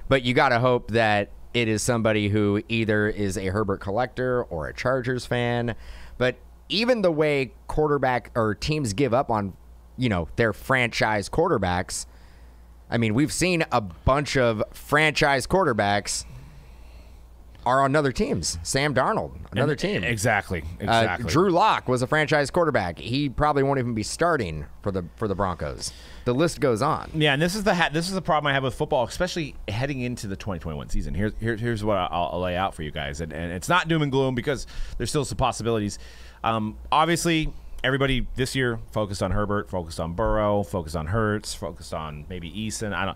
But you got to hope that it is somebody who either is a Herbert collector or a Chargers fan. But even the way quarterback or teams give up on, their franchise quarterbacks, I mean, we've seen a bunch of franchise quarterbacks are on other teams. Sam Darnold, another team. Exactly. Drew Lock was a franchise quarterback. He probably won't even be starting for the Broncos. The list goes on. Yeah, and this is the problem I have with football, especially heading into the 2021 season. Here's what I'll lay out for you guys, and it's not doom and gloom because there's still some possibilities. Obviously, everybody this year focused on Herbert, focused on Burrow, focused on Hurts, focused on maybe Eason.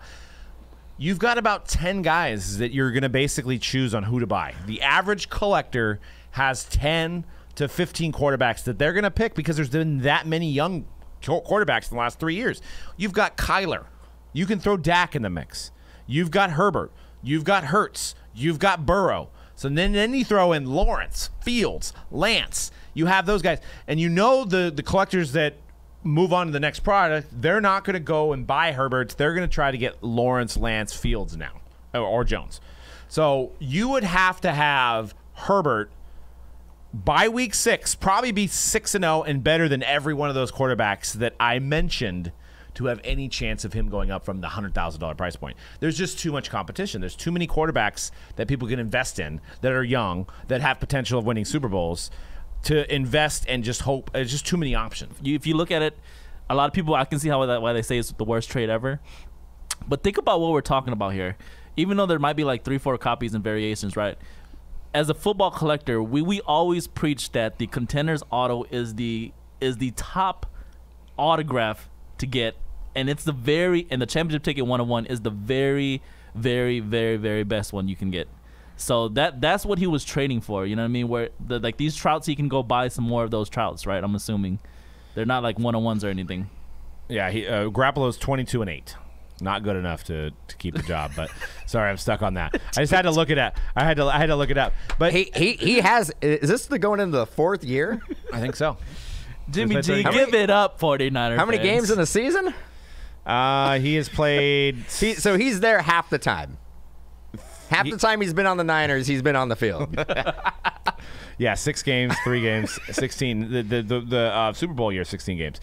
You've got about 10 guys that you're going to basically choose on who to buy. The average collector has 10 to 15 quarterbacks that they're going to pick because there's been that many young quarterbacks in the last 3 years. You've got Kyler. You can throw Dak in the mix. You've got Herbert. You've got Hurts. You've got Burrow. So then you throw in Lawrence, Fields, Lance. You have those guys. And you know the collectors that move on to the next product, they're not going to go and buy Herberts. They're going to try to get Lawrence, Lance, Fields now, or Jones. So you would have to have Herbert by week 6, probably be 6-0 and better than every one of those quarterbacks that I mentioned to have any chance of him going up from the $100,000 price point. There's just too much competition. There's too many quarterbacks that people can invest in that are young, that have potential of winning Super Bowls, to invest and just hope. It's just too many options. If you look at it, a lot of people, I can see why they say it's the worst trade ever. But think about what we're talking about here. Even though there might be like 3-4 copies and variations, right? As a football collector, we always preach that the Contenders auto is the top autograph to get, and it's the championship ticket 101 is the very, very, very, very best one you can get. So that's what he was trading for, you know what I mean? Where these Trouts, he can go buy some more of those Trouts, right? I'm assuming they're not like 101s or anything. Yeah, Garoppolo's 22-8, not good enough to keep the job. But sorry, I'm stuck on that. I just had to look it up. I had to look it up. But he has. Is this going into the 4th year? I think so. Jimmy G, give it up, 49ers. How many fans. games in the season? He has played. So he's there half the time. Half the time he's been on the Niners, he's been on the field. Yeah, 6 games, 3 games, 16. The Super Bowl year, 16 games.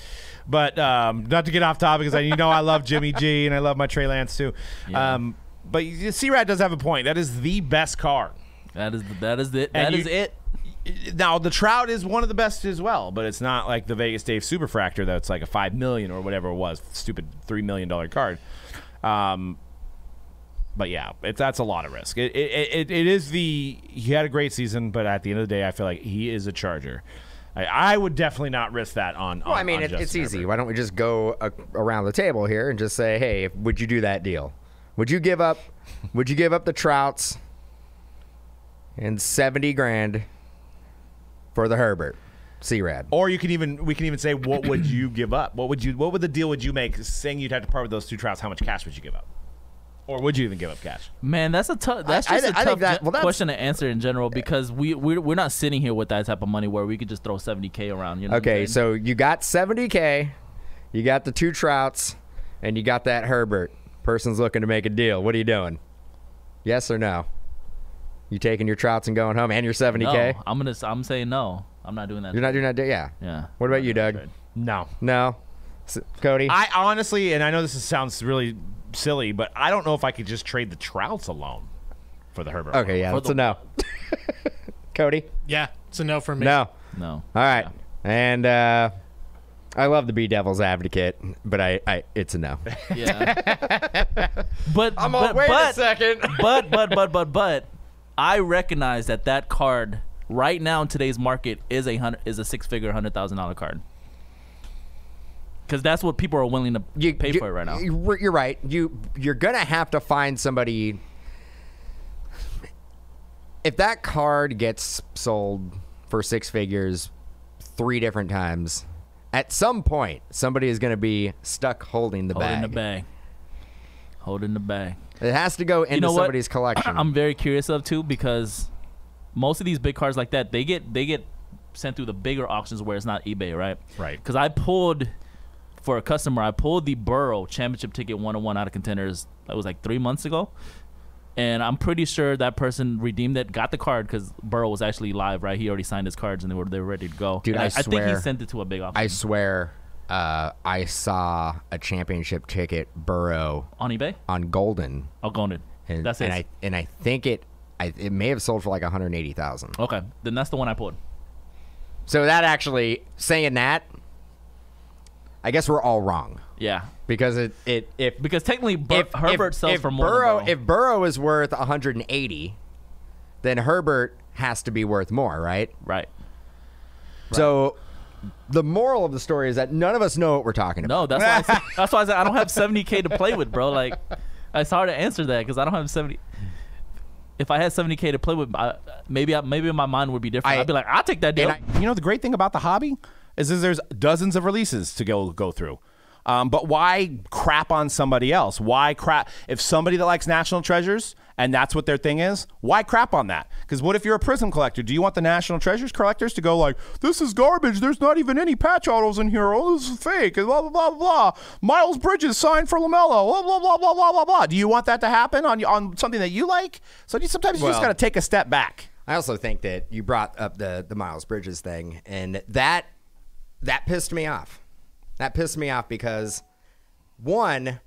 But not to get off topic, because I love Jimmy G and I love my Trey Lance too. Yeah. But C-Rad does have a point. That is the best card. That is it. That is it. Now the Trout is one of the best as well, but it's not like the Vegas Dave Superfractor that's like a $5 million or whatever it was, stupid $3 million card. But yeah, that's a lot of risk. It is he had a great season, but at the end of the day, I feel like he is a Charger. I would definitely not risk that on. Well, I mean, it's easy. Herbert. Why don't we just go around the table here and just say, hey, would you do that deal? Would you give up? Would you give up the Trouts and $70,000 for the Herbert? C-Rad. Or we can even say, what would you give up? What would the deal would you make? Saying you'd have to part with those 2 Trouts, how much cash would you give up? Or would you even give up cash? Man, that's a tough. That's just a tough question to answer in general because we're not sitting here with that type of money where we could just throw $70,000 around. You know okay, so you got $70,000, you got the 2 Trouts, and you got that Herbert. Person's looking to make a deal. What are you doing? Yes or no? You taking your Trouts and going home and your $70,000? No, I'm saying no. I'm not doing that. You're not doing that. Yeah. Yeah. What about you, Doug? No. No. Cody. I honestly, and I know this sounds really silly, but I don't know if I could just trade the Trouts alone for the Herbert. Okay, yeah, that's a no. Cody? Yeah, it's a no for me. No. No. All right. Yeah. And I love to be devil's advocate, but it's a no. Yeah. But wait a second. But I recognize that card right now in today's market is a 6-figure $100,000 card. Because that's what people are willing to pay for it right now. You're right. You're going to have to find somebody. If that card gets sold for 6 figures 3 different times, at some point, somebody is going to be stuck holding the bag. Holding the bag. It has to go into somebody's collection. I'm very curious of, too, because most of these big cards like that, they get sent through the bigger auctions where it's not eBay, right? Right. Because for a customer, I pulled the Burrow championship ticket 101 out of Contenders. That was like 3 months ago. And I'm pretty sure that person redeemed it, got the card because Burrow was actually live, right? He already signed his cards and they were ready to go. Dude, I swear. think he sent it to a big auction. I swear I saw a championship ticket Burrow On eBay? on Golden. Oh, Golden. And, That's and it. I think it may have sold for like 180,000. Okay, then that's the one I pulled. So that actually saying that, I guess we're all wrong Yeah. because Because technically, Herbert sells for more Burrow, than Burrow. if Burrow is worth 180, then Herbert has to be worth more, right? Right. So the moral of the story is that none of us know what we're talking about. No, that's why I said I don't have 70K to play with, bro. Like, it's hard to answer that because I don't have 70. If I had 70K to play with, maybe my mind would be different. I'd be like, I'll take that deal. You know, the great thing about the hobby is there's dozens of releases to go through. But why crap on somebody else? Why crap? If somebody that likes National Treasures and that's what their thing is, why crap on that? Because what if you're a Prism collector? Do you want the National Treasures collectors to go like, this is garbage, there's not even any patch autos in here, oh, this is fake, and blah, blah, blah, blah. Miles Bridges signed for LaMelo, blah, blah, blah, blah, blah, blah, blah. Do you want that to happen on something that you like? So sometimes you just got to take a step back. I also think that you brought up the Miles Bridges thing, and that pissed me off. That pissed me off because, one,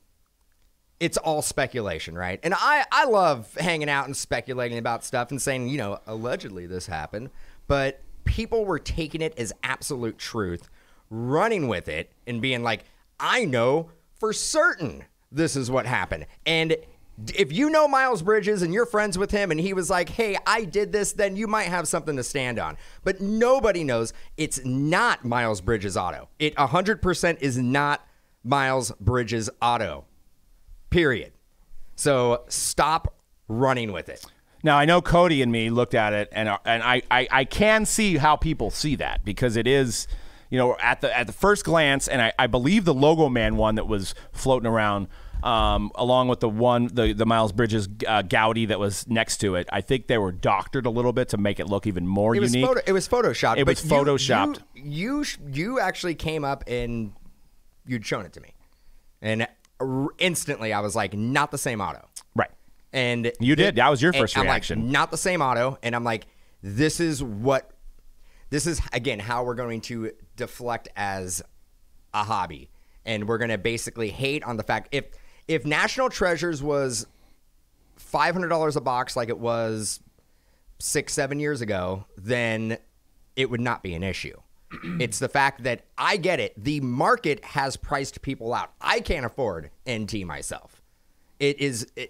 it's all speculation, right? And I love hanging out and speculating about stuff and saying, you know, allegedly this happened. But people were taking it as absolute truth, running with it, and being like, I know for certain this is what happened. And if you know Miles Bridges and you're friends with him and he was like, hey, I did this, then you might have something to stand on. But nobody knows it's not Miles Bridges' auto. It 100% is not Miles Bridges' auto. Period. So stop running with it. Now, I know Cody and me looked at it, and I can see how people see that because it is, you know, at the first glance, and I believe the Logo Man one that was floating around, along with the Miles Bridges Gaudi that was next to it, I think they were doctored a little bit to make it look even more unique. It was photoshopped. It was photoshopped. You actually came up and you'd shown it to me, and instantly I was like, not the same auto. Right. And you did. That was your first reaction. I'm like, not the same auto. And I'm like, this is again how we're going to deflect as a hobby, and we're going to basically hate on the fact if National Treasures was $500 a box like it was 6-7 years ago, then it would not be an issue. It's the fact that I get it. The market has priced people out. I can't afford NT myself.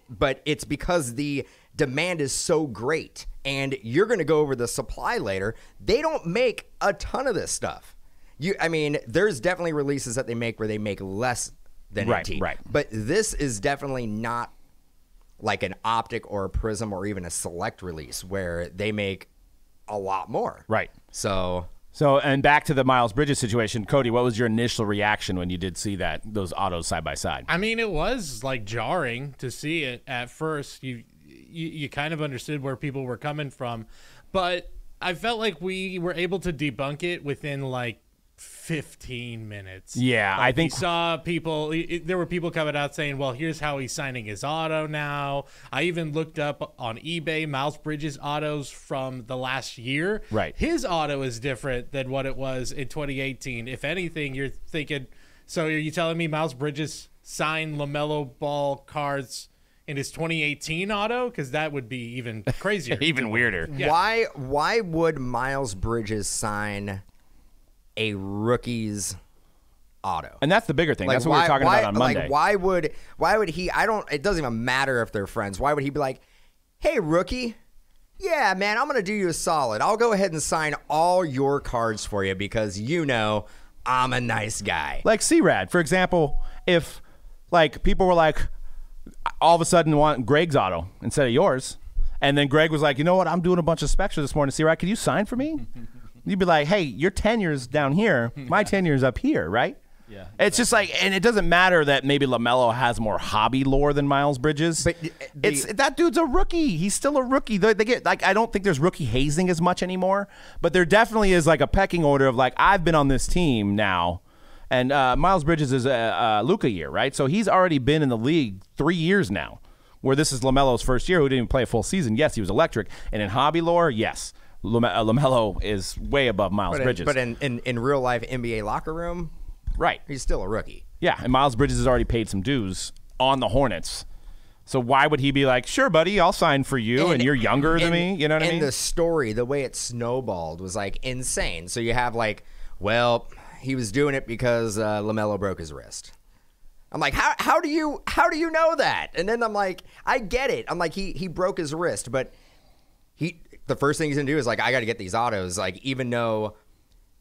But it's because the demand is so great, and you're going to go over the supply later. They don't make a ton of this stuff. I mean, there's definitely releases that they make where they make less than NT. Right. But this is definitely not like an Optic or a Prism or even a Select release where they make a lot more. Right. So, and back to the Miles Bridges situation, Cody, what was your initial reaction when you did see those autos side by side? I mean, it was like jarring to see it at first. You kind of understood where people were coming from, but I felt like we were able to debunk it within like 15 minutes. Yeah, like, I think we saw people. There were people coming out saying, "Well, here's how he's signing his auto now." I even looked up on eBay Miles Bridges autos from the last year. Right, his auto is different than what it was in 2018. If anything, you're thinking. So, are you telling me Miles Bridges signed LaMelo Ball cards in his 2018 auto? Because that would be even crazier, even weirder. Yeah. Why would Miles Bridges sign a rookie's auto? And that's the bigger thing. That's what we were talking about on Monday. Like, why would he? It doesn't even matter if they're friends. Why would he be like, "Hey, rookie, yeah, man, I'm gonna do you a solid. I'll go ahead and sign all your cards for you because you know I'm a nice guy." Like C-Rad, for example, if like people were like, all of a sudden want Greg's auto instead of yours, and then Greg was like, you know what, I'm doing a bunch of specs this morning. C-Rad, can you sign for me? You'd be like, hey, your tenure's down here. My tenure's up here, right? Yeah. It's just like, and it doesn't matter that maybe LaMelo has more hobby lore than Miles Bridges. But that dude's a rookie. He's still a rookie. They get like, I don't think there's rookie hazing as much anymore, but there definitely is like a pecking order of like, I've been on this team now, and Miles Bridges is a Luka year, right? So he's already been in the league 3 years now, where this is LaMelo's first year, who didn't even play a full season. Yes, he was electric, and in hobby lore, yes. LaMelo is way above Miles Bridges. But in real life NBA locker room, Right. He's still a rookie. Yeah, and Miles Bridges has already paid some dues on the Hornets. So why would he be like, sure, buddy, I'll sign for you, and you're younger than me? You know what I mean? And the story, the way it snowballed was like insane. So you have like, well, he was doing it because LaMelo broke his wrist. I'm like, how do you know that? And then I'm like, I get it. I'm like, he broke his wrist, but the first thing he's gonna do is like, I got to get these autos. Like, even though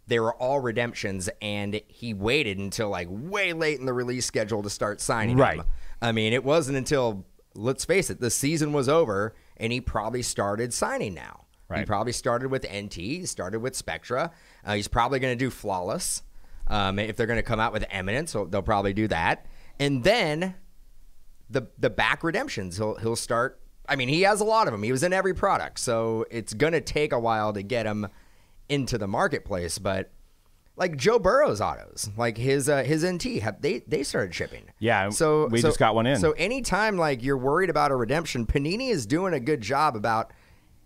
they were all redemptions, and he waited until like way late in the release schedule to start signing them. I mean, it wasn't until, let's face it, the season was over, and he probably started signing now. Right. He probably started with NT, he started with Spectra. He's probably going to do Flawless. If they're going to come out with Eminence, so they'll probably do that. And then the back redemptions, he'll start. I mean, he has a lot of them. He was in every product, so it's going to take a while to get him into the marketplace. But like Joe Burrow's autos, like his NT, they started shipping. Yeah, so we just got one in. So anytime like you're worried about a redemption, Panini is doing a good job about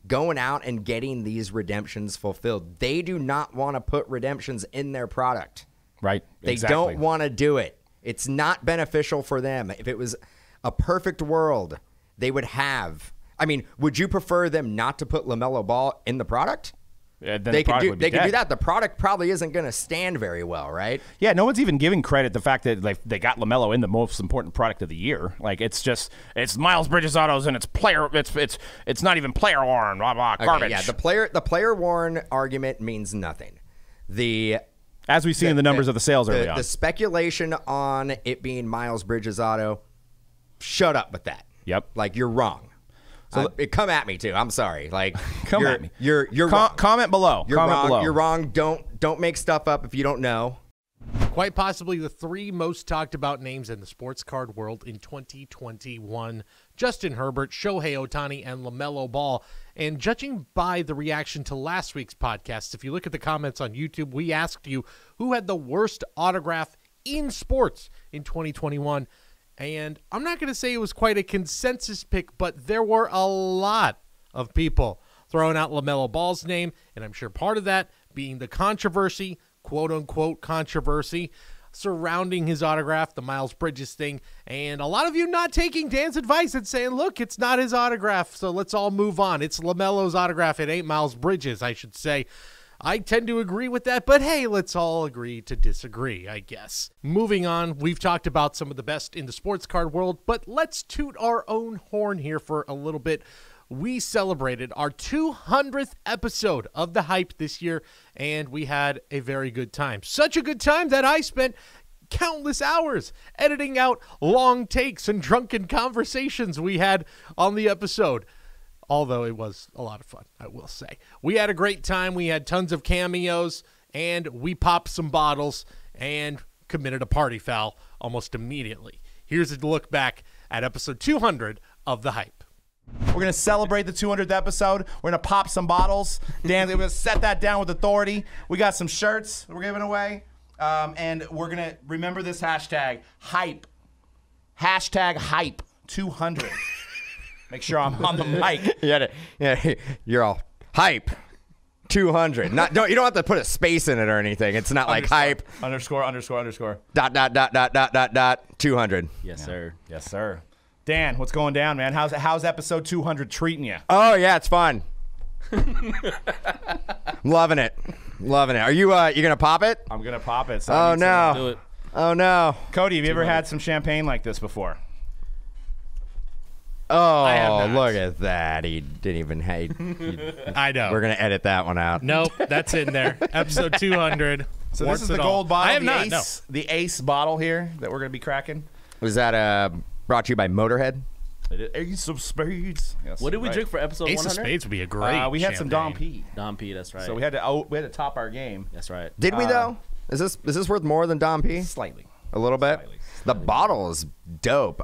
going out and getting these redemptions fulfilled. They do not want to put redemptions in their product. Right. They don't want to do it. It's not beneficial for them. If it was a perfect world, they would have. I mean, would you prefer them not to put LaMelo Ball in the product? Yeah, they could do that. The product probably isn't going to stand very well, right? Yeah, no one's even giving credit the fact that like they got LaMelo in the most important product of the year. Like it's Miles Bridges autos and it's not even player worn, blah blah, garbage. Yeah, the player worn argument means nothing. As we've seen in the numbers of the sales early on. The speculation on it being Miles Bridges auto, shut up with that. Yep. Like, you're wrong. So come at me too. I'm sorry. Like, come at me. You're wrong. Comment below. Comment below. You're wrong. Don't make stuff up if you don't know. Quite possibly the three most talked about names in the sports card world in 2021. Justin Herbert, Shohei Ohtani, and LaMelo Ball. And judging by the reaction to last week's podcast, if you look at the comments on YouTube, we asked you who had the worst autograph in sports in 2021. And I'm not going to say it was quite a consensus pick, but there were a lot of people throwing out LaMelo Ball's name, and I'm sure part of that being the controversy, quote-unquote controversy, surrounding his autograph, the Miles Bridges thing, and a lot of you not taking Dan's advice and saying, look, it's not his autograph, so let's all move on. It's LaMelo's autograph. It ain't Miles Bridges, I should say. I tend to agree with that, but hey, let's all agree to disagree, I guess. Moving on, we've talked about some of the best in the sports card world, but let's toot our own horn here for a little bit. We celebrated our 200th episode of The Hype this year, and we had a very good time. Such a good time that I spent countless hours editing out long takes and drunken conversations we had on the episode. Although it was a lot of fun, I will say. We had a great time. We had tons of cameos, and we popped some bottles and committed a party foul almost immediately. Here's a look back at episode 200 of The Hype. We're going to celebrate the 200th episode. We're going to pop some bottles. Dan, we're going to set that down with authority. We got some shirts we're giving away. And we're going to remember this hashtag, hype. Hashtag hype 200. Make sure I'm on the mic. Yeah, you're all hype 200. You don't have to put a space in it or anything. It's not like hype. Underscore. Dot 200. Yes, sir. Yes, sir. Dan, what's going down, man? How's episode 200 treating you? Oh, yeah, it's fun. Loving it. Are you going to pop it? I'm going to pop it. So oh, no. Do it. Oh, no. Cody, have you ever had some champagne like this before? Oh, look at that. He didn't even hate. I know. We're going to edit that one out. Nope, that's in there. Episode 200. So this is the gold bottle. I have not, no. The Ace bottle here that we're going to be cracking. Was that brought to you by Motorhead? Ace of Spades. Yes, What did we drink for episode 100? Ace of Spades would be a great We had some Dom P. Dom P, that's right. So we had to top our game. That's right. Did we, though? Is this worth more than Dom P? Slightly. A little bit? Slightly. The bottle is dope.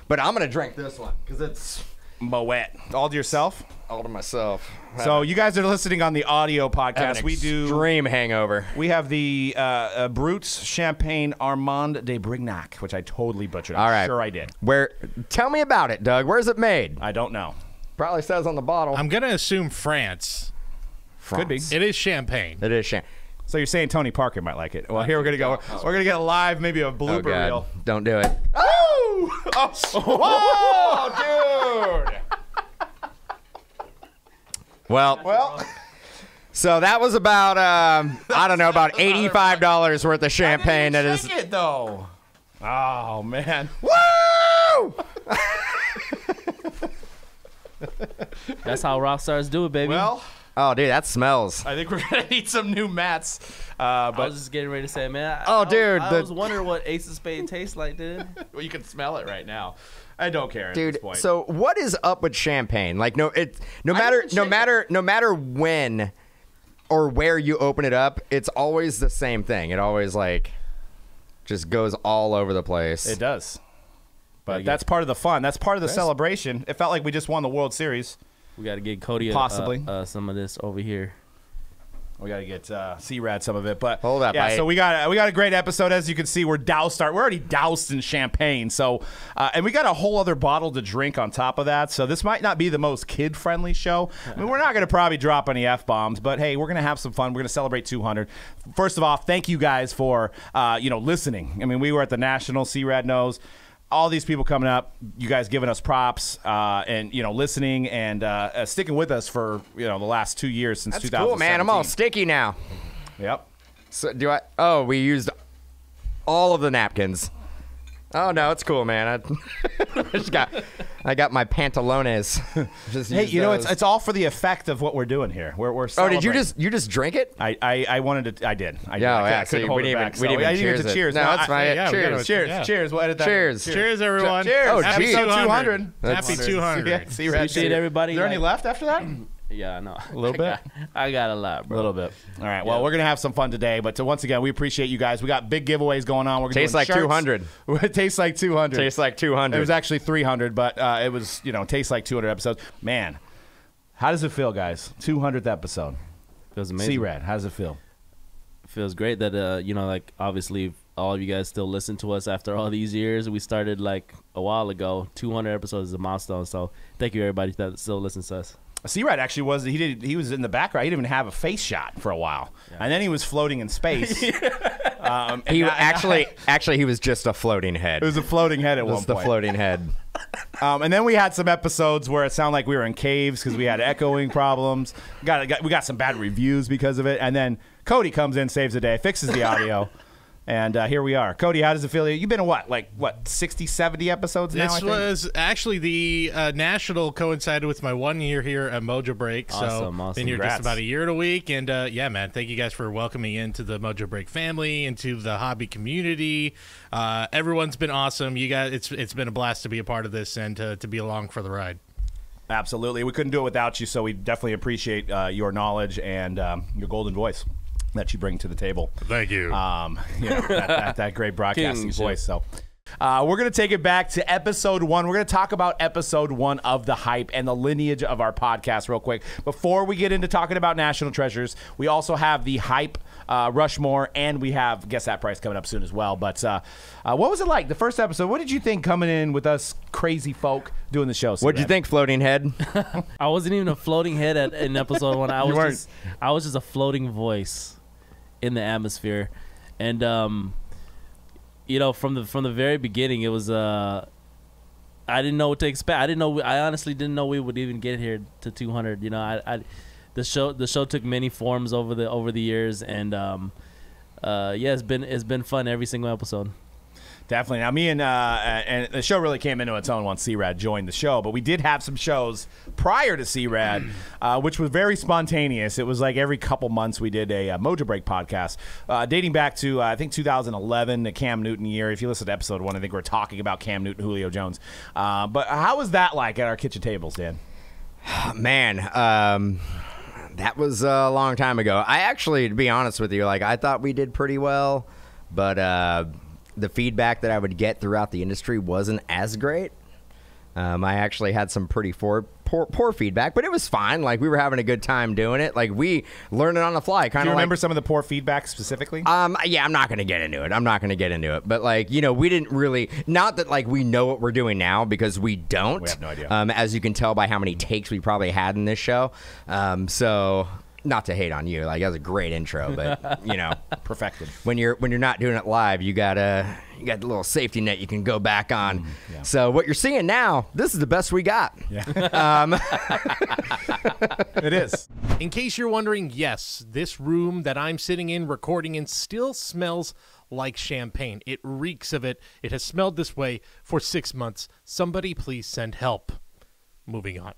But I'm going to drink this one because it's Moet. All to yourself? all to myself. So you guys are listening on the audio podcast. We do extreme hangover. We have the Brutes Champagne Armand de Brignac, which I totally butchered. All right. I'm sure I did. Tell me about it, Doug. Where's it made? I don't know. Probably says on the bottle. I'm gonna assume France. Could be. It is champagne. It is champagne. So you're saying Tony Parker might like it? Well, here we're gonna go. We're gonna get live, maybe a blooper reel. Don't do it. Oh! Whoa, dude! Well. So that was about I don't know, about $85 worth of champagne. That is it though. Oh man! Woo! That's how rock stars do it, baby. Well, Oh, dude, that smells. I think we're gonna need some new mats. I But was just getting ready to say, man. Dude, I was wondering what Ace of Spades tastes like, dude. well, you can smell it right now. I don't care at Dude, this point. so what is up with champagne? Like, no matter when or where you open it up, it's always the same thing. It always like just goes all over the place. It does. But that's part of the fun. That's part of the celebration. It felt like we just won the World Series. We got to get Cody Possibly. some of this over here. We got to get C-Rad some of it, but Hold up, yeah. So we got a great episode. As you can see, we're already doused in champagne. So and we got a whole other bottle to drink on top of that. So this might not be the most kid-friendly show. I mean, we're not going to probably drop any F-bombs, but hey, we're going to have some fun. We're going to celebrate 200. First of all, thank you guys for listening. I mean, we were at the National. C-Rad knows. All these people coming up, you guys giving us props and listening and sticking with us for the last 2 years since That's 2017. cool, man. I'm all sticky now. Yep. So do I? Oh, we used all of the napkins. Oh no, it's cool, man. I got my pantalones. Just Hey, use those. it's all for the effect of what we're doing here. We're Oh, did celebrating. you just drink it? I wanted to. I did. I Yeah, couldn't so hold we it didn't back, even so I didn't cheers get to it. cheers. No, it's fine. yeah, we Cheers. gotta- Cheers. Yeah. Cheers. We'll edit that. Cheers. Cheers, everyone. Cheers. Oh, Happy geez. Episode 200. 200. Happy 200. Yeah, C-Rad. Appreciate everybody. Is there any left after that? Yeah, I know. A little bit. I got a lot, A bro. little bit. All right. Well, we're gonna have some fun today, but once again, we appreciate you guys. We got big giveaways going on. We're gonna Tastes like 200. It tastes like 200. Tastes like 200. It was actually 300, but it was tastes like 200 episodes. Man, how does it feel, guys? 200th episode. Feels amazing. C-Rad, how does it feel? Feels great that like obviously all of you guys still listen to us after all these years. We started like a while ago. 200 episodes is a milestone. So thank you everybody that still listens to us. C-Rad actually he was in the background. He didn't even have a face shot for a while, and then he was floating in space. He was just a floating head. It was a floating head at one Just the point. floating head. And then we had some episodes where it sounded like we were in caves because we had echoing problems. We got some bad reviews because of it. And then Cody comes in, saves the day, fixes the audio. And here we are. Cody, how does it feel? You've been in what, 60, 70 episodes now, I This think? was actually the National coincided with my 1 year here at Mojobreak. Awesome, so awesome. been here Congrats. just about a year and a week. And yeah, man, thank you guys for welcoming me into the Mojobreak family, into the hobby community. Everyone's been awesome. You guys, it's been a blast to be a part of this and to be along for the ride. Absolutely. We couldn't do it without you, so we definitely appreciate your knowledge and your golden voice that you bring to the table. Thank you. That great broadcasting Kingship. voice. So we're going to take it back to episode 1. We're going to talk about episode 1 of The Hype and the lineage of our podcast real quick. Before we get into talking about National Treasures, we also have the Hype Rushmore, and we have Guess That Price coming up soon as well. But what was it like, the first episode? What did you think coming in with us crazy folk doing the show? What'd you think, floating head? I wasn't even a floating head in episode 1. I weren't. was just a floating voice in the atmosphere. And from the very beginning, it was I didn't know what to expect. I honestly didn't know we would even get here to 200. The show took many forms over the years, and it's been fun every single episode. Definitely. Now, me and the show really came into its own once C-Rad joined the show, but we did have some shows prior to C-Rad, which was very spontaneous. It was like every couple months we did a Mojobreak podcast, dating back to, I think, 2011, the Cam Newton year. If you listen to episode 1, I think we're talking about Cam Newton, Julio Jones. But how was that like at our kitchen tables, Dan? Man, that was a long time ago. I actually, to be honest with you, I thought we did pretty well, but the feedback that I would get throughout the industry wasn't as great. I actually had some pretty poor feedback, but it was fine. We were having a good time doing it. We learned it on the fly. Do you remember some of the poor feedback specifically? Yeah, I'm not going to get into it. But we didn't really, not that we know what we're doing now, because we don't. We have no idea. As you can tell by how many takes we probably had in this show. So not to hate on you, like that was a great intro, but you know, Perfected. when you're not doing it live, you got the little safety net you can go back on. So what you're seeing now, this is the best we got. It is. In case you're wondering, yes, this room that I'm sitting in, recording in, still smells like champagne. It reeks of it. It has smelled this way for 6 months. Somebody please send help. Moving on.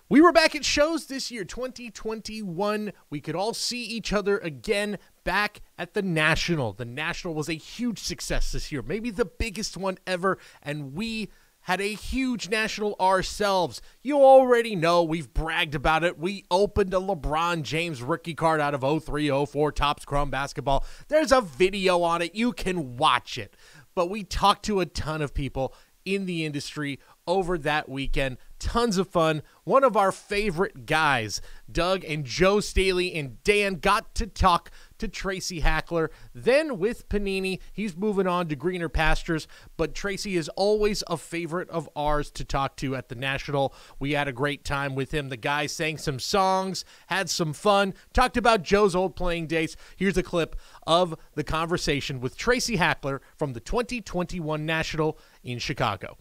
We were back at shows this year, 2021. We could all see each other again back at the National. The National was a huge success this year, maybe the biggest one ever, and we had a huge National ourselves. You already know, we've bragged about it. We opened a LeBron James rookie card out of 03-04 Topps Chrome Basketball. There's a video on it. You can watch it. But we talked to a ton of people in the industry over that weekend. Tons of fun. One of our favorite guys, Doug and Joe Staley and Dan, got to talk to Tracy Hackler. Then with Panini, he's moving on to greener pastures, but Tracy is always a favorite of ours to talk to at the National. We had a great time with him. The guy sang some songs, had some fun, talked about Joe's old playing days. Here's a clip of the conversation with Tracy Hackler from the 2021 National in Chicago.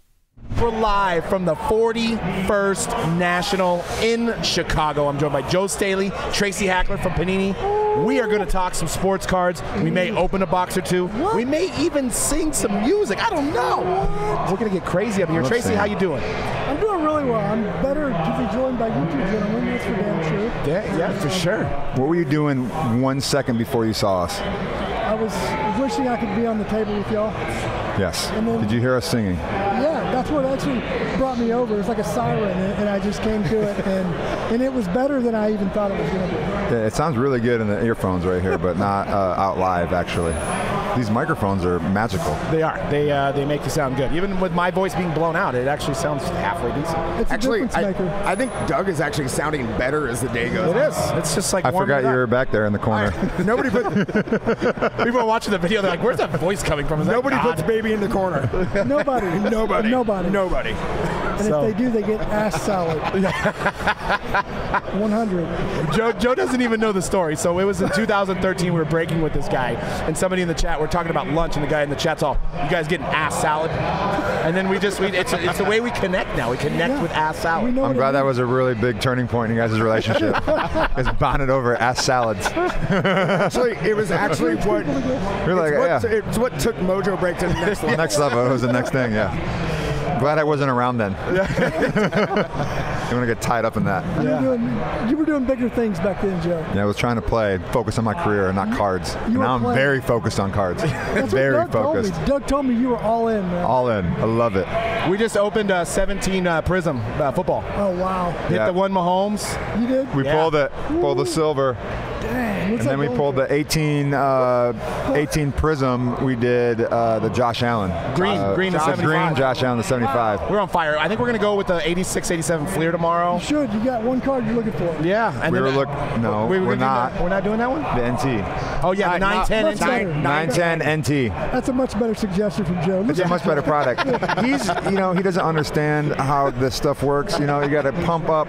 We're live from the 41st National in Chicago. I'm joined by Joe Staley, Tracy Hackler from Panini. We are going to talk some sports cards. We may open a box or two. We may even sing some music. I don't know. We're going to get crazy up here. Tracy, how you doing? I'm doing really well. I'm better to be joined by you two gentlemen. That's for damn sure. Yeah, for sure. What were you doing 1 second before you saw us? I was wishing I could be on the table with y'all. Yes. And then- Did you hear us singing? Yeah, that's what actually brought me over. It was like a siren, and I just came to it, and it was better than I even thought it was going to be. Yeah, it sounds really good in the earphones right here, but not out live, actually. These microphones are magical. They are. They make you sound good. Even with my voice being blown out, it actually sounds halfway decent. It's Actually, a difference maker. I think Doug is actually sounding better as the day goes It on. is. It's just like I warming forgot you up. were back there in the corner. Nobody People are watching the video. They're like, "Where's that voice coming from?" Is that nobody God? puts baby in the corner. Nobody. Nobody. And So- if they do, they get ass salad. 100. Joe doesn't even know the story. So it was in 2013. We were breaking with this guy, and somebody in the chat. We're talking about lunch, and the guy in the chat's all, "You guys getting ass salad?" And then it's the way we connect now. We connect with ass We salad. know I'm what glad it that is. was a really big turning point in your guys' relationship. It's bonded over ass salads. Actually, it was actually what You're like, yeah. it's what took Mojobreak to the next level. Next level. It was the next thing, yeah. Glad I wasn't around then. You want to get tied up in that. You were doing bigger things back then, Joe. Yeah, I was trying to focus on my career and not cards. And were now I'm playing- very focused on cards. That's Very what Doug focused. told me. Doug told me you were all in, man. All in. I love it. We just opened 17 Prism football. Oh, wow. Hit Yeah. the one Mahomes. You did? We Yeah. pulled the silver, Dang. What's and then that we going pulled for? the 18 Prism. We did the Josh Allen. Green to Green 75. Josh Allen, the 75. We're on fire. I think we're going to go with the 86, 87 Fleer tomorrow. You should. You got one card you're looking for. Yeah. And We then were No, we were we're gonna do not. that. We're not doing that one? The NT. Oh, yeah, the 910 Much better. 910 NT. That's a much better suggestion from Joe. It's a much better product. He doesn't understand how this stuff works. You got to pump up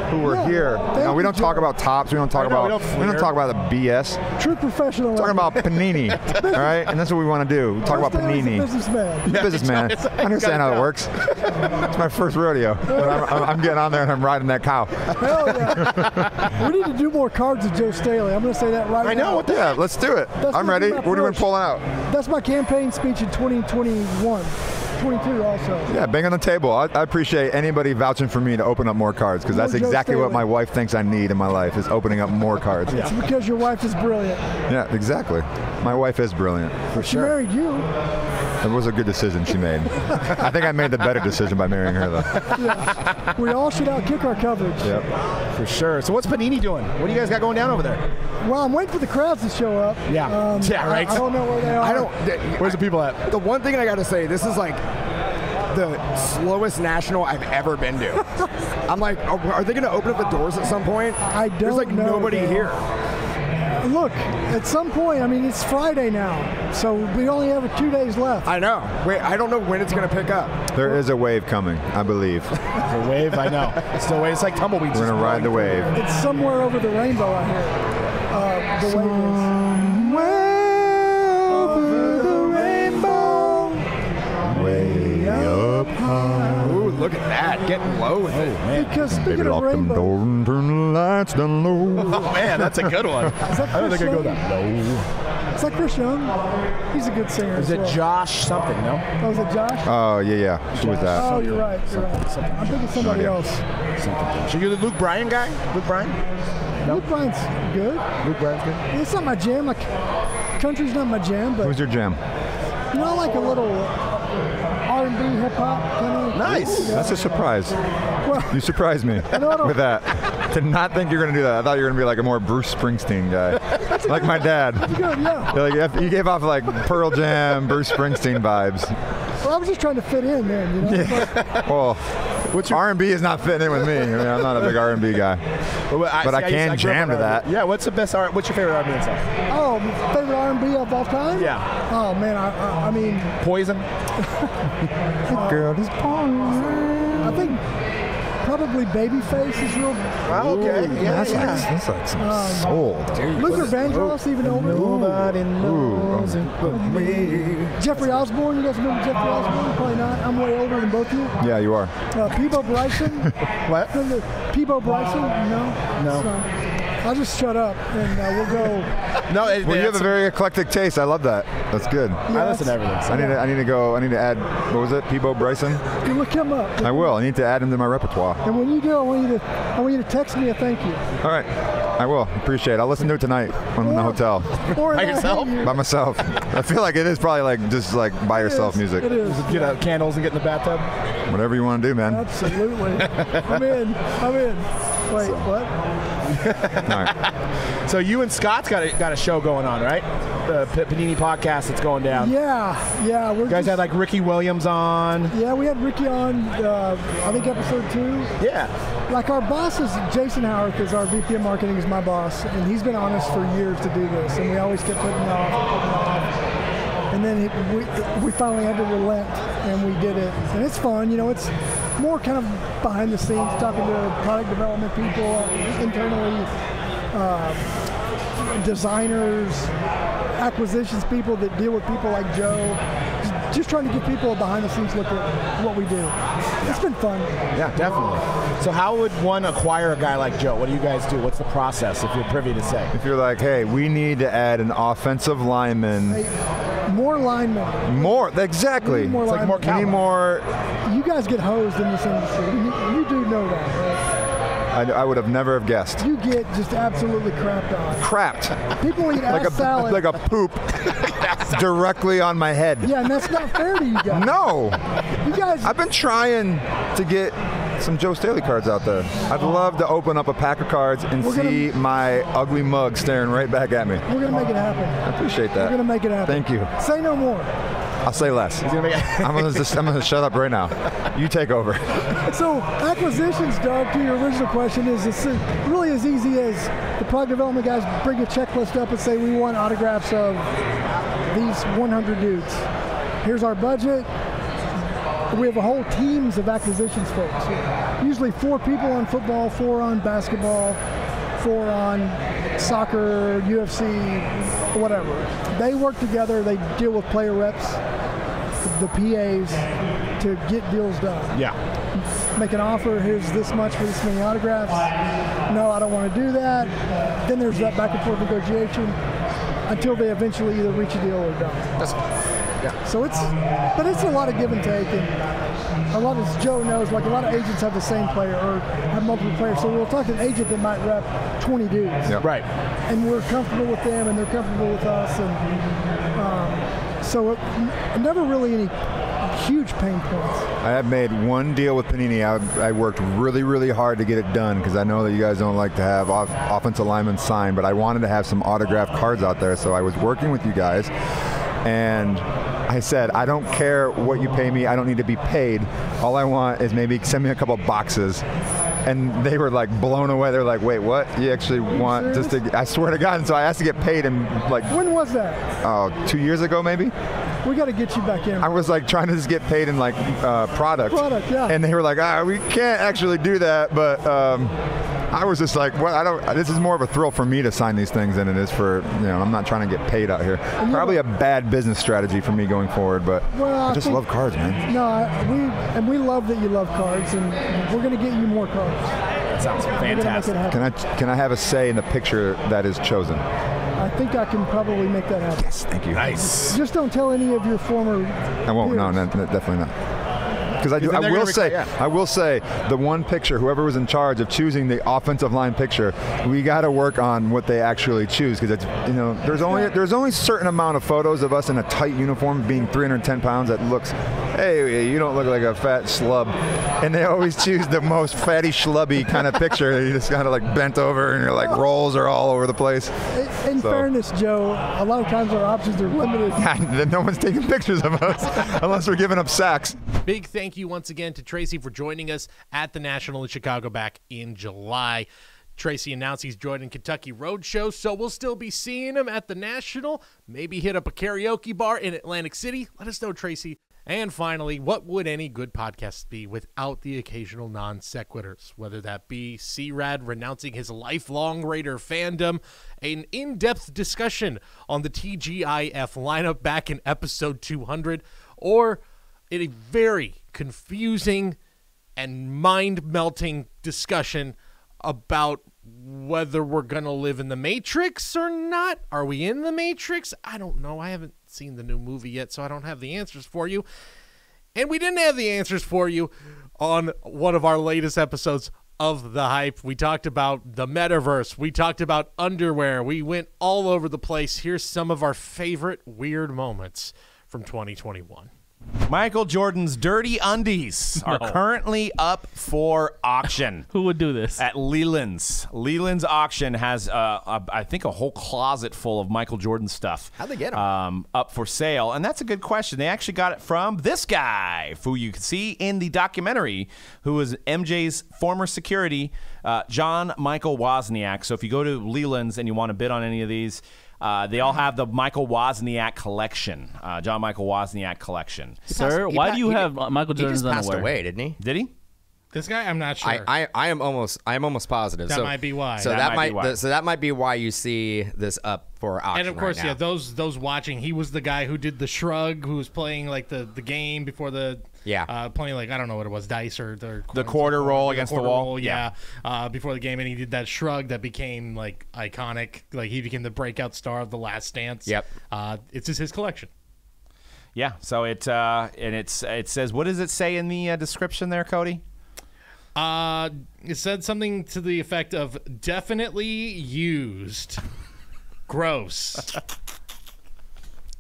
who we're Yeah, here. thank We you, don't talk Joe. about tops. We don't talk I know, about. we don't We don't flirt. talk about the BS. True professional. We're talking about Panini, all right? And that's what we want to do. We talk about First day as a Panini. businessman. Businessman. I understand how it works. It's my first rodeo. But I'm getting on there and I'm riding that cow. Hell yeah. We need to do more cards with Joe Staley. I'm going to say that right now. I know. What the Yeah, let's do it. That's I'm what ready. we What are we approach. pulling out? That's my campaign speech in 2021. 22 also. Yeah, bang on the table. I appreciate anybody vouching for me to open up more cards because that's Mojo exactly what Staley. my wife thinks I need in my life is opening up more cards. It's because your wife is brilliant. Yeah, exactly. My wife is brilliant. She married you. It was a good decision she made. I think I made the better decision by marrying her, though. We all should outkick our coverage. Yep. For sure. So what's Panini doing? What do you guys got going down over there? Well, I'm waiting for the crowds to show up. Yeah. Yeah, right. I don't know where they are. I don't. Where's the people at? The one thing I got to say, this is like the slowest national I've ever been to. I'm like, are they going to open up the doors at some point? I don't There's like know, nobody man. here. Look, at some point, I mean, it's Friday now, so we only have 2 days left. I know. Wait, I don't know when it's going to pick up. There is a wave coming, I believe. The wave, I know. It's still a wave. It's like tumbleweeds. We're going to ride the wave. It's somewhere over the rainbow, I hear. The wave Somewhere over the rainbow, way up high. Ooh, look at that. Getting low with it. is. Because Baby, speaking of lock them rainbow, doors and turn the lights down low. Oh, man, that's a good one. is that I don't Chris think I go Young? that low. Is that Chris Young? He's a good singer. Is as it well. Josh something, no? Oh, is it Josh? Oh, yeah. Who was that? Oh, you're right. You're right. I'm thinking somebody idea. else. So you're the Luke Bryan guy? Luke Bryan? Luke Bryan's good. Luke Bryan's good? It's not my jam. Like, country's not my jam, but Who's your jam? you know, I like a little R&B, hip hop kind of. Nice. That's a surprise. Well, You surprised me don't- with that. Did not think you were going to do that. I thought you were going to be like a more Bruce Springsteen guy. Like my dad. good, yeah. Like, you gave off like Pearl Jam, Bruce Springsteen vibes. Well, I was just trying to fit in, man. You know, But Well, R&B is not fitting in with me. I mean, I'm not a big R&B guy. But I can grew up jam on to R&B. that. Yeah, what's your favorite R&B song? oh, favorite R&B of all time? Yeah. Oh man, I mean, Poison? Girl, this I think probably Babyface is real. Oh, okay. that's like some soul. Luther Vandross, even older. Nobody knows it but me. Jeffrey Osborne, you guys remember Jeffrey Osborne? Probably not. I'm way older than both of you. Yeah, you are. Peebo Bryson. What? Remember Peebo Bryson? No. No. So, I'll just shut up and we'll go. No, Well, you have a very eclectic taste. I love that. That's good. I listen to everything. So. I need to add, what was it? Peebo Bryson? You look him up. I will. I need to add him to my repertoire. And when you do, I want you to text me a thank you. All right. I will. Appreciate it. I'll listen to it tonight when I'm in the hotel. Or By if I yourself? hate you. By myself. I feel like it is probably like just like by yourself music. It is. Get out candles and get in the bathtub. Whatever you want to do, man. Absolutely. I'm in. Wait, what? All right. So you and Scott's got a show going on, right? The Panini podcast that's going down. Yeah. You guys had like Ricky Williams on. Yeah, we had Ricky on, I think episode 2. Yeah. Like our boss is Jason Howarth, is our VP of marketing, is my boss, and he's been on us for years to do this, and we always kept putting it off. And then we finally had to relent, and we did it. And it's fun, you know, it's more kind of behind the scenes, talking to product development people, internally, designers, acquisitions people that deal with people like Joe. Just trying to give people a behind the scenes look at what we do. It's been fun. Yeah, definitely. So how would one acquire a guy like Joe? What do you guys do? What's the process, if you're privy to say? If you're like, hey, we need to add an offensive lineman. Hey, more linemen. More, exactly. We need more It's like more linemen. We need more. You guys get hosed in this industry. You do know that, right? I would have never have guessed. You get just absolutely crapped on. Crapped. People eat Like ass salad. like a poop directly on my head. Yeah, and that's not fair to you guys. No. You guys, I've been trying to get some Joe Staley cards out there. I'd love to open up a pack of cards and We're gonna- see my ugly mug staring right back at me. we're going to make it happen. I appreciate that. We're going to make it happen. Thank you. Say no more. I'll say less. He's gonna make it. I'm gonna shut up right now. You take over. So acquisitions, Doug, to your original question, is it's really as easy as the product development guys bring a checklist up and say, we want autographs of these 100 dudes. Here's our budget. We have a whole teams of acquisitions folks. Usually 4 people on football, 4 on basketball, 4 on soccer, UFC, whatever. They work together. They deal with player reps, the PAs, to get deals done. Yeah. Make an offer. Here's this much for this many autographs. No, I don't want to do that. Then there's that back and forth negotiation until they eventually either reach a deal or don't. So it's a lot of give and take, and a lot, as Joe knows, like a lot of agents have the same player or have multiple players. So we'll talk to an agent that might rep 20 dudes, Yep. Right. and we're comfortable with them, and they're comfortable with us, and so never really any huge pain points. I have made one deal with Panini. I worked really, really hard to get it done because I know that you guys don't like to have offensive linemen signed, but I wanted to have some autographed cards out there, so I was working with you guys, and I said, I don't care what you pay me. I don't need to be paid. All I want is maybe send me a couple boxes and they were like blown away. They're like, wait, what? You actually want just to? I swear to God. And so I asked to get paid, and like, When was that? 2 years ago maybe. We got to get you back in. I was like trying to just get paid in like product. Product, yeah. And they were like, we can't actually do that, but. I was just like, what? This is more of a thrill for me to sign these things than it is for, I'm not trying to get paid out here. Probably a bad business strategy for me going forward, but I just love cards, man. No, we love that you love cards, and we're going to get you more cards. That sounds fantastic. Can I have a say in the picture that is chosen? I think I can probably make that happen. Yes, thank you. Nice. Just don't tell any of your former I won't. peers. No, definitely not. Because I will say, the one picture, whoever was in charge of choosing the offensive line picture, we got to work on what they actually choose. Because it's, there's only a certain amount of photos of us in a tight uniform, being 310 pounds, that looks, hey, you don't look like a fat schlub. And they always choose the most fatty schlubby kind of picture. You just kind of like bent over, and your like rolls are all over the place. In fairness, Joe, a lot of times our options are limited. Then no one's taking pictures of us unless we're giving up sacks. Big thank you once again to Tracy for joining us at the National in Chicago back in July. Tracy announced he's joining Kentucky Roadshow, so we'll still be seeing him at the National. Maybe hit up a karaoke bar in Atlantic City. Let us know, Tracy. And finally, what would any good podcast be without the occasional non sequiturs? Whether that be C-Rad renouncing his lifelong Raider fandom, an in-depth discussion on the TGIF lineup back in episode 200, or a very confusing and mind-melting discussion about whether we're going to live in the Matrix or not. Are we in the Matrix? I don't know. I haven't seen the new movie yet, so I don't have the answers for you. And we didn't have the answers for you on one of our latest episodes of The Hype. We talked about the Metaverse. We talked about underwear. We went all over the place. Here's some of our favorite weird moments from 2021. Michael Jordan's dirty undies are currently up for auction. Who would do this? At Leland's. Leland's auction has, I think, a whole closet full of Michael Jordan stuff. How'd they get them? Up for sale. And that's a good question. They actually got it from this guy, who you can see in the documentary, who was MJ's former security, John Michael Wozniak. So if you go to Leland's and you want to bid on any of these, they all have the Michael Wozniak collection, John Michael Wozniak collection. Sir, why do you have Michael Jordan's underwear? He just passed underwear? away, didn't he? Did he? This guy, I'm not sure. I am almost positive. That might be why. So That might be why. So that might be why you see this up for auction. And of course, right now. those watching, he was the guy who did the shrug, who was playing like the game before the playing like, I don't know what it was, dice or the quarter roll against the wall. Before the game, and he did that shrug that became like iconic. Like he became the breakout star of The Last Dance. Yep. It's just his collection. Yeah. So it says, what does it say in the description there, Cody? It said something to the effect of definitely used. Gross.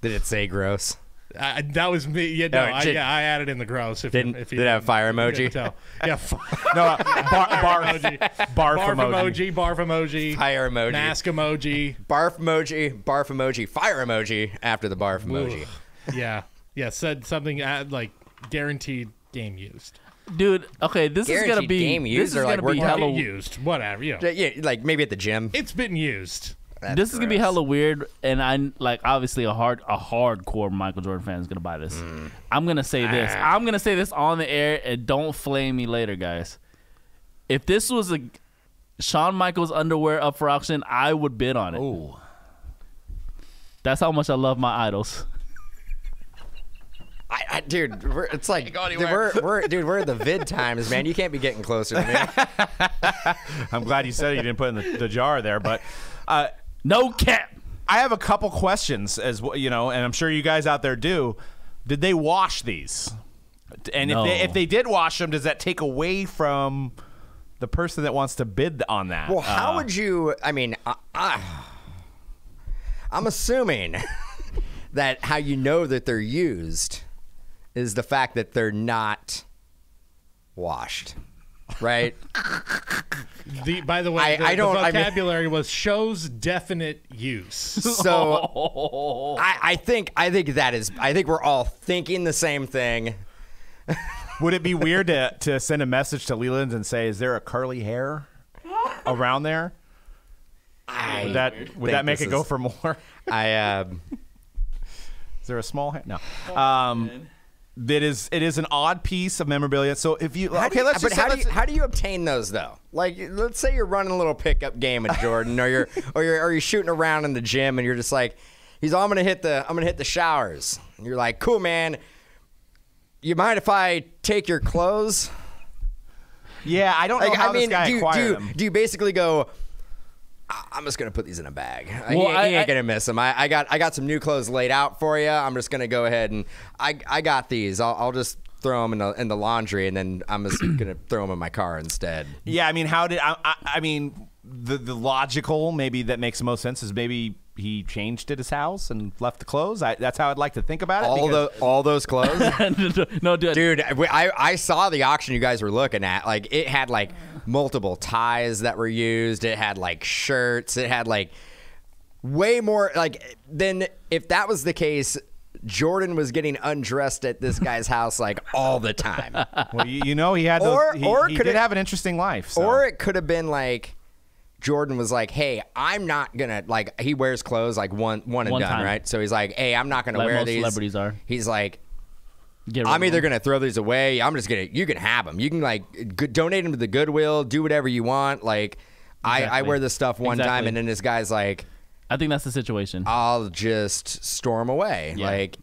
Did it say gross? That was me. Yeah, no, I added in the gross. If Did it have fire emoji? Yeah. No, barf emoji. Barf emoji. Fire emoji. Mask emoji. Barf emoji, fire emoji after the barf emoji. Yeah. Said something like guaranteed game used. Dude, okay, this is gonna be game used, this is or like gonna be Hella hella used. Whatever. Yeah, like maybe at the gym. It's been used. This is gonna be hella weird, and I like obviously a hardcore Michael Jordan fan is gonna buy this. I'm gonna say this. I'm gonna say this on the air, and don't flame me later, guys. If this was a Shawn Michaels underwear up for auction, I would bid on it. Ooh. That's how much I love my idols. Dude, it's like we're in the vid times, man. You can't be getting closer to me. I'm glad you said you didn't put in the jar there, but no cap. I have a couple questions, as well, and I'm sure you guys out there do. Did they wash these? And No. if they did wash them, does that take away from the person that wants to bid on that? Well, how would you? I mean, I'm assuming that how you know that they're used is the fact that they're not washed, right? By the way, I don't- the I mean- vocabulary was shows definite use. So I think we're all thinking the same thing. Would it be weird to send a message to Leland and say, "Is there a curly hair around there?" Would that make it go for more? I Is there a small hair? No. It is an odd piece of memorabilia. So if you how do you obtain those though? Like, let's say you're running a little pickup game with Jordan, or you're shooting around in the gym, and you're just like, I'm gonna hit the showers. And you're like, cool, man. You mind if I take your clothes? Yeah, I don't know how this guy acquired them. Do you basically go, I'm just gonna put these in a bag. He ain't gonna miss them. I got some new clothes laid out for you. I'm just gonna go ahead and I got these. I'll just throw them in the laundry, and then I'm just gonna throw them in my car instead. Yeah, I mean, I mean, the logical maybe that makes the most sense is maybe he changed at his house and left the clothes. That's how I'd like to think about it. All those clothes. No, dude. I saw the auction you guys were looking at. Like, it had like multiple ties that were used. It had like shirts. It had like way more like than if that was the case. Jordan was getting undressed at this guy's house like all the time. Well, you know, he had those, he did have an interesting life. So. Or it could have been like Jordan was like, hey, I'm not gonna, like, he wears clothes like one and done, time. Right? So he's like, hey, I'm not gonna wear these. Celebrities are. He's like, I'm either gonna throw these away. You can have them. You can like donate them to the Goodwill. Do whatever you want. Like, exactly. I wear this stuff one time, and then this guy's like, I think that's the situation. I'll just storm away. Yeah, like,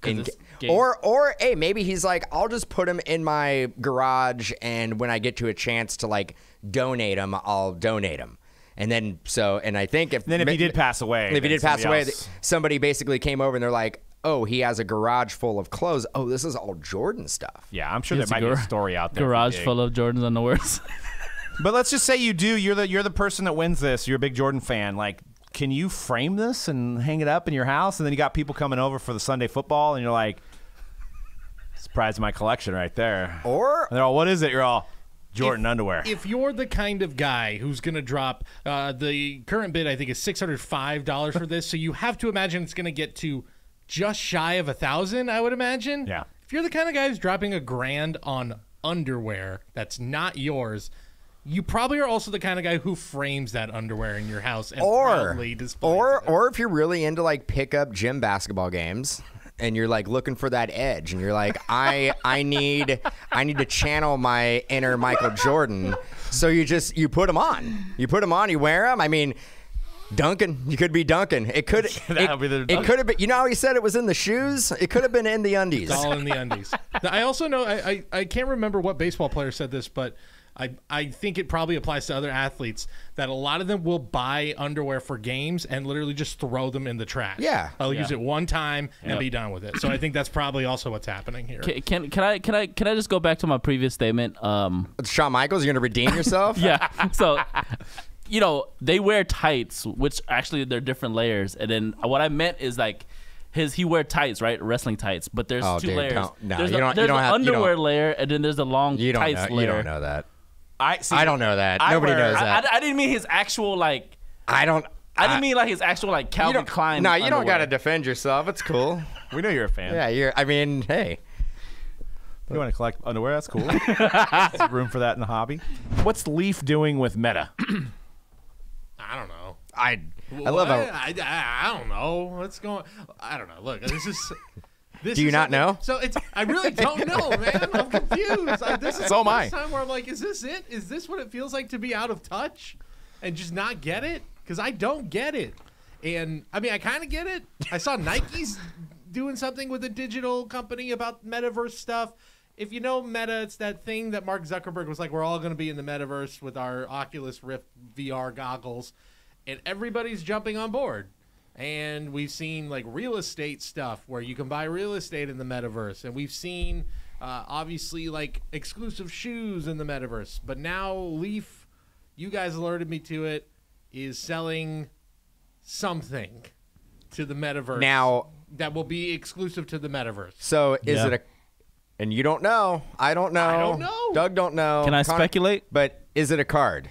or hey, maybe he's like, I'll just put them in my garage, and when I get to a chance to like donate them, I'll donate them. And then I think if he did pass away, somebody basically came over and they're like, oh, he has a garage full of clothes. Oh, this is all Jordan stuff. Yeah, I'm sure there might be a story out there. Garage full of Jordan's underwears. But let's just say you do. You're the person that wins this. You're a big Jordan fan. Like, can you frame this and hang it up in your house? And then you got people coming over for the Sunday football, and you're like, surprise my collection right there. Or and they're all, what is it? You're all, Jordan underwear. If you're the kind of guy who's going to drop the current bid, I think is $605 for this, so you have to imagine it's going to get to just shy of 1,000. I would imagine. Yeah. If you're the kind of guy who's dropping $1,000 on underwear that's not yours, you probably are also the kind of guy who frames that underwear in your house and proudly displays it. Or if you're really into like pickup gym basketball games, and you're like looking for that edge, and you're like, I need to channel my inner Michael Jordan. So you put them on. You wear them. I mean, dunking. You could be dunking. It could have been. You know how he said it was in the shoes? It could have been in the undies. It's all in the undies. I also know. I can't remember what baseball player said this, but I think it probably applies to other athletes that a lot of them will buy underwear for games and literally just throw them in the trash. Yeah. I'll use it one time and be done with it. So I think that's probably also what's happening here. Can I just go back to my previous statement? Shawn Michaels, you're going to redeem yourself? Yeah. So, you know, they wear tights, which actually they're different layers. And then what I meant is like, he wear tights, right? Wrestling tights, but there's two layers. There's an underwear layer, and then there's a long tights layer. You don't know that. I don't know that. Nobody knows that. I didn't mean his actual like. I didn't mean like his actual like Calvin Klein. No, you don't got to defend yourself. It's cool. We know you're a fan. Yeah, I mean, hey. You want to collect underwear? That's cool. There's room for that in the hobby. What's Leaf doing with Meta? I don't know. I love how. I don't know. What's going? I don't know. Look, this is. Do you not know? So I really don't know, man. I'm confused. This is so the am I. first time where I'm like, is this it? Is this what it feels like to be out of touch and just not get it? Because I don't get it. And I mean, I kind of get it. I saw Nike's doing something with a digital company about metaverse stuff. If you know Meta, it's that thing that Mark Zuckerberg was like, we're all going to be in the metaverse with our Oculus Rift VR goggles, and everybody's jumping on board. And we've seen like real estate stuff where you can buy real estate in the metaverse. And we've seen obviously like exclusive shoes in the metaverse. But now Leaf, you guys alerted me to it, is selling something to the metaverse. Now that will be exclusive to the metaverse. So is it and you don't know. I don't know. I don't know. Doug don't know. Can I speculate? But is it a card?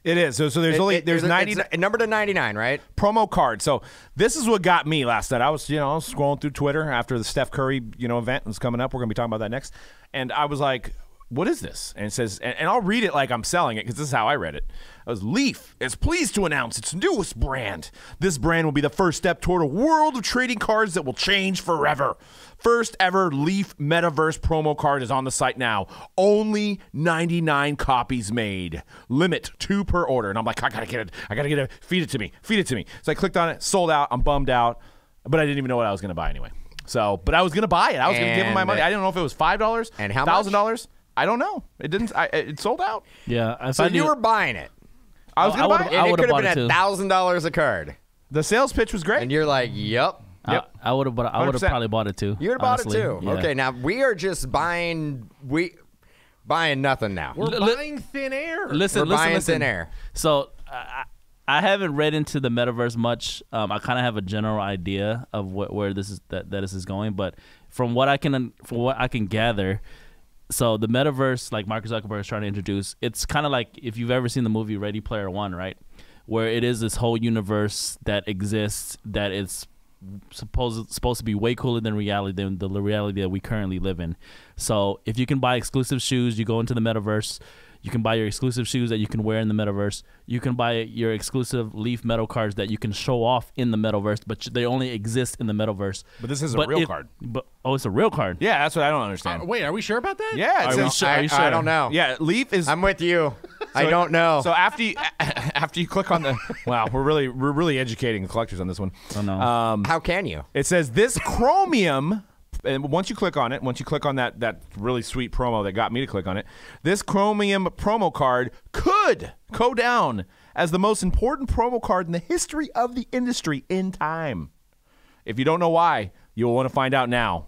It is. So there's 90 number to 99, right? Promo card. So this is what got me last night. I was scrolling through Twitter after the Steph Curry, event was coming up. We're going to be talking about that next. And I was like, what is this? And it says, and I'll read it like I'm selling it because this is how I read it. It was, Leaf is pleased to announce its newest brand. This brand will be the first step toward a world of trading cards that will change forever. First ever Leaf Metaverse promo card is on the site now. Only 99 copies made. Limit 2 per order. And I'm like, I gotta get it. Feed it to me. So I clicked on it, sold out. I'm bummed out, but I didn't even know what I was gonna buy anyway. So, but I was gonna buy it. I was gonna give him my money. I didn't know if it was $5 and how much? $1,000. I don't know. It didn't. It sold out. Yeah. So you were buying it. I was gonna buy it. And it could have bought been $1,000 a card. The sales pitch was great. And you're like, yep. I would have probably bought it too. You would have bought it honestly. too. Yeah. Okay, now we are just buying nothing now. We're buying thin air. Listen, We're buying listen. thin air. So I haven't read into the metaverse much. I kind of have a general idea of where this is going, but from what I can gather, so the metaverse, like Mark Zuckerberg is trying to introduce, it's kind of like if you've ever seen the movie Ready Player One, right? Where it is this whole universe that exists that is supposed to be way cooler than the reality that we currently live in. So if you can buy exclusive shoes, you go into the metaverse. You can buy your exclusive shoes that you can wear in the metaverse. You can buy your exclusive Leaf metal cards that you can show off in the metaverse, but they only exist in the metaverse. But this is a real card. It's a real card. Yeah, that's what I don't understand. Wait, are we sure about that? Yeah, Are you sure? I don't know. Yeah, Leaf is. I'm with you. I don't know. So after you click on the, wow, we're really educating the collectors on this one. Oh no. How can you? It says this chromium. And once you click on that really sweet promo that got me to click on it, this chromium promo card could go down as the most important promo card in the history of the industry in time. If you don't know why, you'll want to find out now.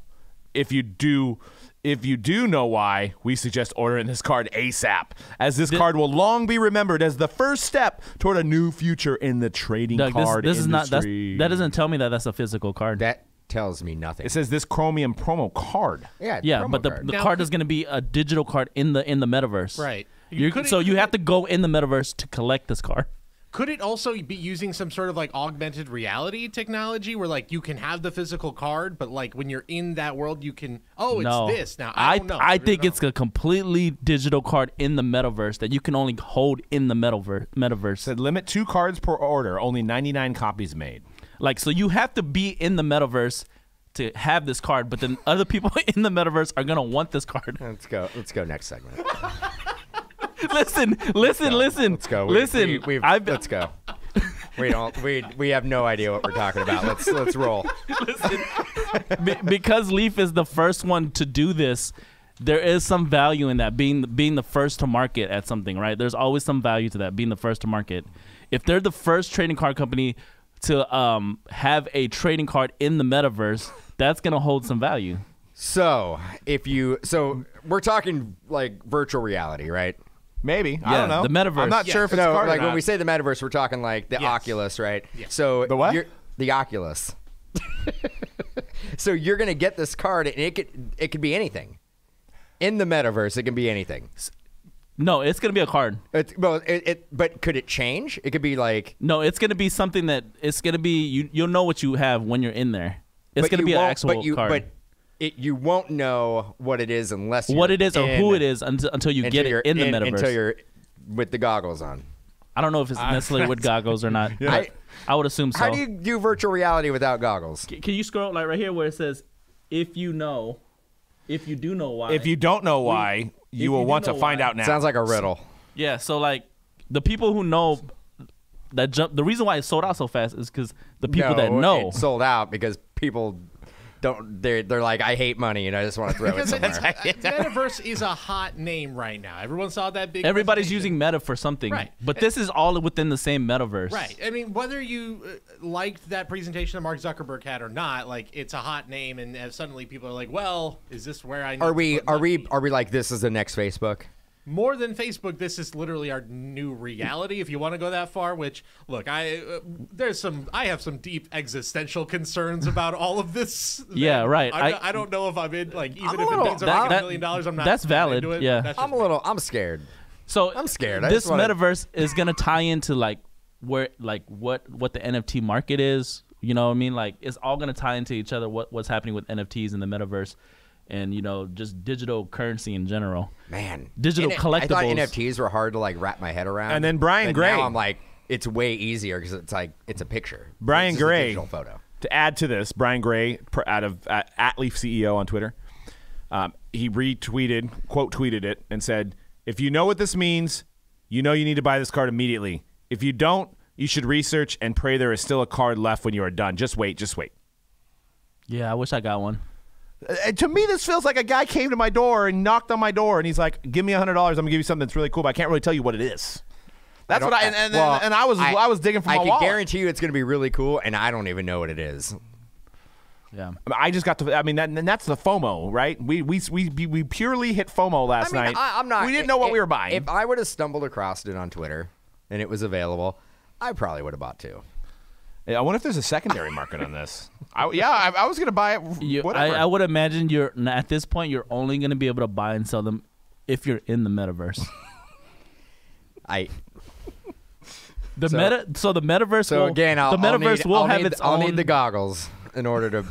If you do know why, we suggest ordering this card ASAP, as this card will long be remembered as the first step toward a new future in the trading card industry. That doesn't tell me that that's a physical card. That tells me nothing. It says this chromium promo card. Yeah, but the card is going to be a digital card in the metaverse. Right. So you have to go in the metaverse to collect this card. Could it also be using some sort of like augmented reality technology where like you can have the physical card, but like when you're in that world, you can, it's this. Now, I don't know. I think it's a completely digital card in the metaverse that you can only hold in the metaverse. Said limit 2 cards per order, only 99 copies made. Like, so you have to be in the metaverse to have this card, but then other people in the metaverse are going to want this card. Let's go next segment. Listen. Let's go. Listen. Let's go. We have no idea what we're talking about. Let's roll. Listen, because Leaf is the first one to do this, there is some value in that, being the first to market at something, right? There's always some value to that, being the first to market. If they're the first trading card company to have a trading card in the metaverse, that's gonna hold some value. So we're talking like virtual reality, right? Maybe. I don't know. The metaverse. I'm not sure if it's a card or like not. when we say the metaverse, we're talking like the Oculus, right? Yeah. So the what? The Oculus. So you're gonna get this card, and it could be anything. In the metaverse, it can be anything. No, it's gonna be a card. But could it change? It could be like No, it's gonna be something that it's gonna be. You'll know what you have when you're in there. It's gonna be an actual card. But you won't know what it is unless what it is or who it is until you get it in the metaverse. Until you're with the goggles on. I don't know if it's necessarily with goggles or not. Yeah. I would assume so. How do you do virtual reality without goggles? Can you scroll like right here where it says, if you do know why. If you don't know why, you will want to find out now. Sounds like a riddle. Yeah, so like the people who know that jump. The reason why it sold out so fast is because the people that know it sold out because people don't. They're like, I hate money and I just want to throw it somewhere. Metaverse is a hot name right now. Everyone saw that big. Everybody's presentation. using Meta for something, Right. But this is all within the same metaverse, Right. I mean, whether you liked that presentation that Mark Zuckerberg had or not, like it's a hot name, and suddenly people are like, "Well, is this where I?" Need Are we to put money? like this is the next Facebook? More than Facebook, this is literally our new reality. If you want to go that far, which look, I have some deep existential concerns about all of this. Yeah, right. I don't know if I'm in like even if little- it means I'm making $1 million, I'm not. That's valid, into it. yeah. That's just I'm scared. So I'm scared. I This just wanna- metaverse is gonna tie into like where like what the NFT market is. You know what I mean? Like it's all gonna tie into each other. What's happening with NFTs in the metaverse, and just digital currency in general. Man, Digital collectibles. I thought NFTs were hard to like wrap my head around. And then Brian but Gray. Now I'm like, it's way easier because it's like it's a picture. Brian It's just a Gray. digital photo. To add to this, Brian Gray, out of at Leaf CEO on Twitter, he retweeted, quote tweeted it, and said, "If you know what this means, you know you need to buy this card immediately. If you don't, you should research and pray there is still a card left when you are done. Just wait, just wait." Yeah, I wish I got one. To me, this feels like a guy came to my door and knocked on my door, and he's like, "Give me $100. I'm gonna give you something that's really cool, but I can't really tell you what it is." That's what I was digging for my I wallet. can guarantee you it's going to be really cool, and I don't even know what it is. Yeah, I just got to. I mean, that's the FOMO, right? We purely hit FOMO last night. I'm not. We didn't know what we were buying. If I would have stumbled across it on Twitter and it was available, I probably would have bought two. I wonder if there's a secondary market on this. I was going to buy it. Whatever. I would imagine at this point you're only going to be able to buy and sell them if you're in the metaverse. The metaverse. So will, again, the metaverse will have its own. I'll need the goggles in order to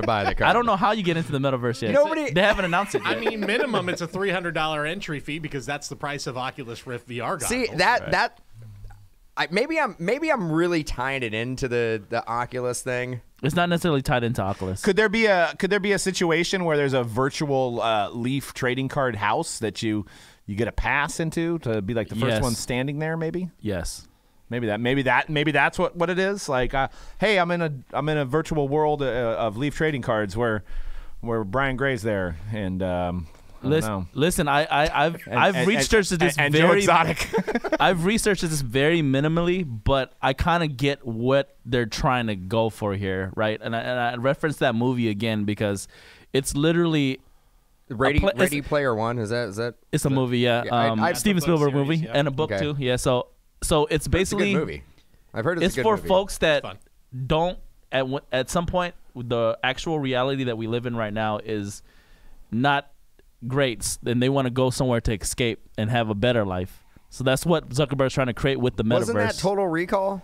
buy the card. I don't know how you get into the metaverse yet. They haven't announced it yet. I mean, minimum it's a $300 entry fee because that's the price of Oculus Rift VR goggles. See maybe I'm really tying it into the Oculus thing. It's not necessarily tied into Oculus. Could there be a situation where there's a virtual Leaf trading card house that you get a pass into to be like the first one standing there? Maybe. Yes. Maybe that's what it is. Like, hey, I'm in a virtual world of Leaf trading cards where Brian Gray's there, and listen, I've researched this and very Joe Exotic. I've researched this very minimally, but I kind of get what they're trying to go for here, right? And I reference that movie again because it's literally Ready Player One. Is that? It's a movie, yeah. Steven Spielberg series, movie and a book too, yeah. So it's basically it's a good movie. I've heard it's a good for movie. folks that don't at some point the actual reality that we live in right now is not great, and they want to go somewhere to escape and have a better life. So that's what Zuckerberg's trying to create with the metaverse. Wasn't that Total Recall?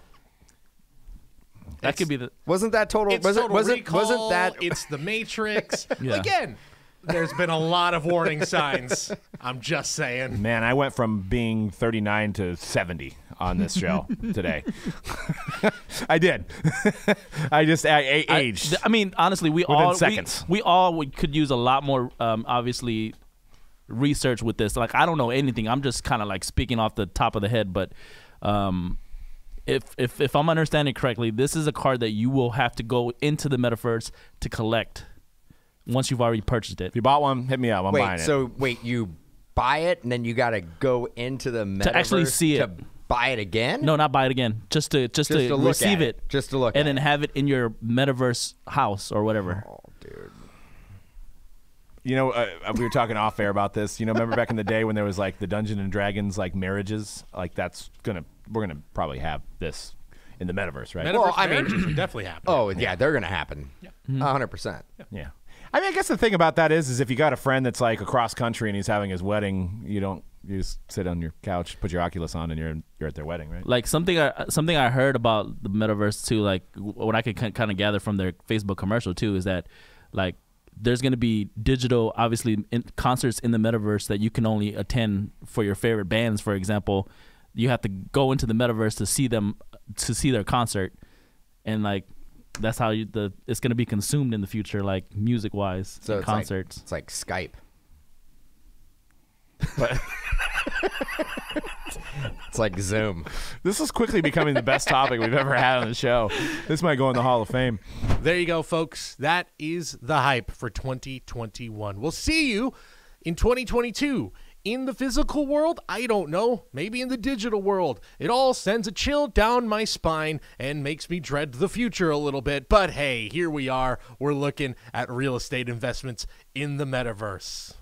That could be the. Wasn't that Total? It's Wasn't that? It's the Matrix. Yeah. Again, there's been a lot of warning signs. I'm just saying. Man, I went from being 39 to 70 on this show today. I did. I aged. I mean, honestly, we seconds. all could use a lot more, obviously, research with this. Like, I don't know anything. I'm just kind of like speaking off the top of the head. But if I'm understanding correctly, this is a card that you will have to go into the metaverse to collect once you've already purchased it. If you bought one, hit me up. I'm buying it. So you buy it and then you got to go into the metaverse to actually see it. To buy it again? No, not buy it again. Just to receive it. Just to look and at then it. have it in your metaverse house or whatever. Oh, dude. You know, we were talking off air about this. You know, remember back in the day when there was like the Dungeons and Dragons like marriages? Like we're gonna probably have this in the metaverse, right? Metaverse marriages would definitely happen. Oh yeah, they're gonna happen. 100%. Yeah. I mean, I guess the thing about that is if you got a friend that's like across country and he's having his wedding, you just sit on your couch, put your Oculus on, and you're at their wedding, right? Like something I heard about the metaverse too, like what I could kind of gather from their Facebook commercial too, is that like there's going to be digital, obviously, concerts in the metaverse that you can only attend for your favorite bands. For example, you have to go into the metaverse to see their concert, and like that's how it's going to be consumed in the future, like music wise, So concerts. It's like Skype. But It's like Zoom. this is quickly becoming the best topic we've ever had on the show. This might go in the Hall of Fame. There you go, folks. That is the hype for 2021. We'll see you in 2022. In the physical world, I don't know. Maybe in the digital world. It all sends a chill down my spine and makes me dread the future a little bit. But hey, here we are. We're looking at real estate investments in the metaverse.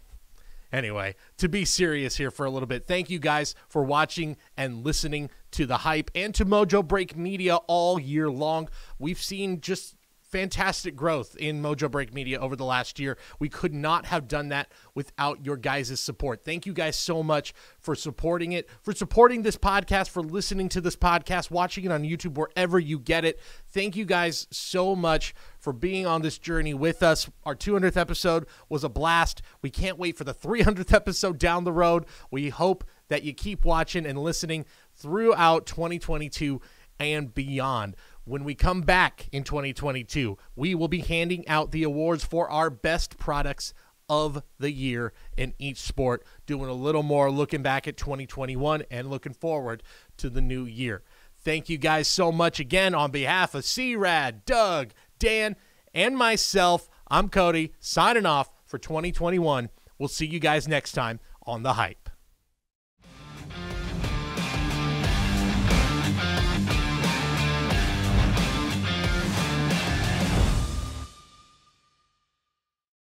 Anyway, to be serious here for a little bit, thank you guys for watching and listening to The Hype and to Mojobreak Media all year long. We've seen just fantastic growth in Mojobreak Media over the last year. We could not have done that without your guys' support. Thank you guys so much for supporting it, for supporting this podcast, for listening to this podcast, watching it on YouTube, wherever you get it. Thank you guys so much for being on this journey with us. Our 200th episode was a blast. We can't wait for the 300th episode down the road. We hope that you keep watching and listening throughout 2022 and beyond. When we come back in 2022, we will be handing out the awards for our best products of the year in each sport, doing a little more looking back at 2021 and looking forward to the new year. Thank you guys so much again on behalf of C-Rad, Doug, Dan, and myself. I'm Cody, signing off for 2021. We'll see you guys next time on The Hype.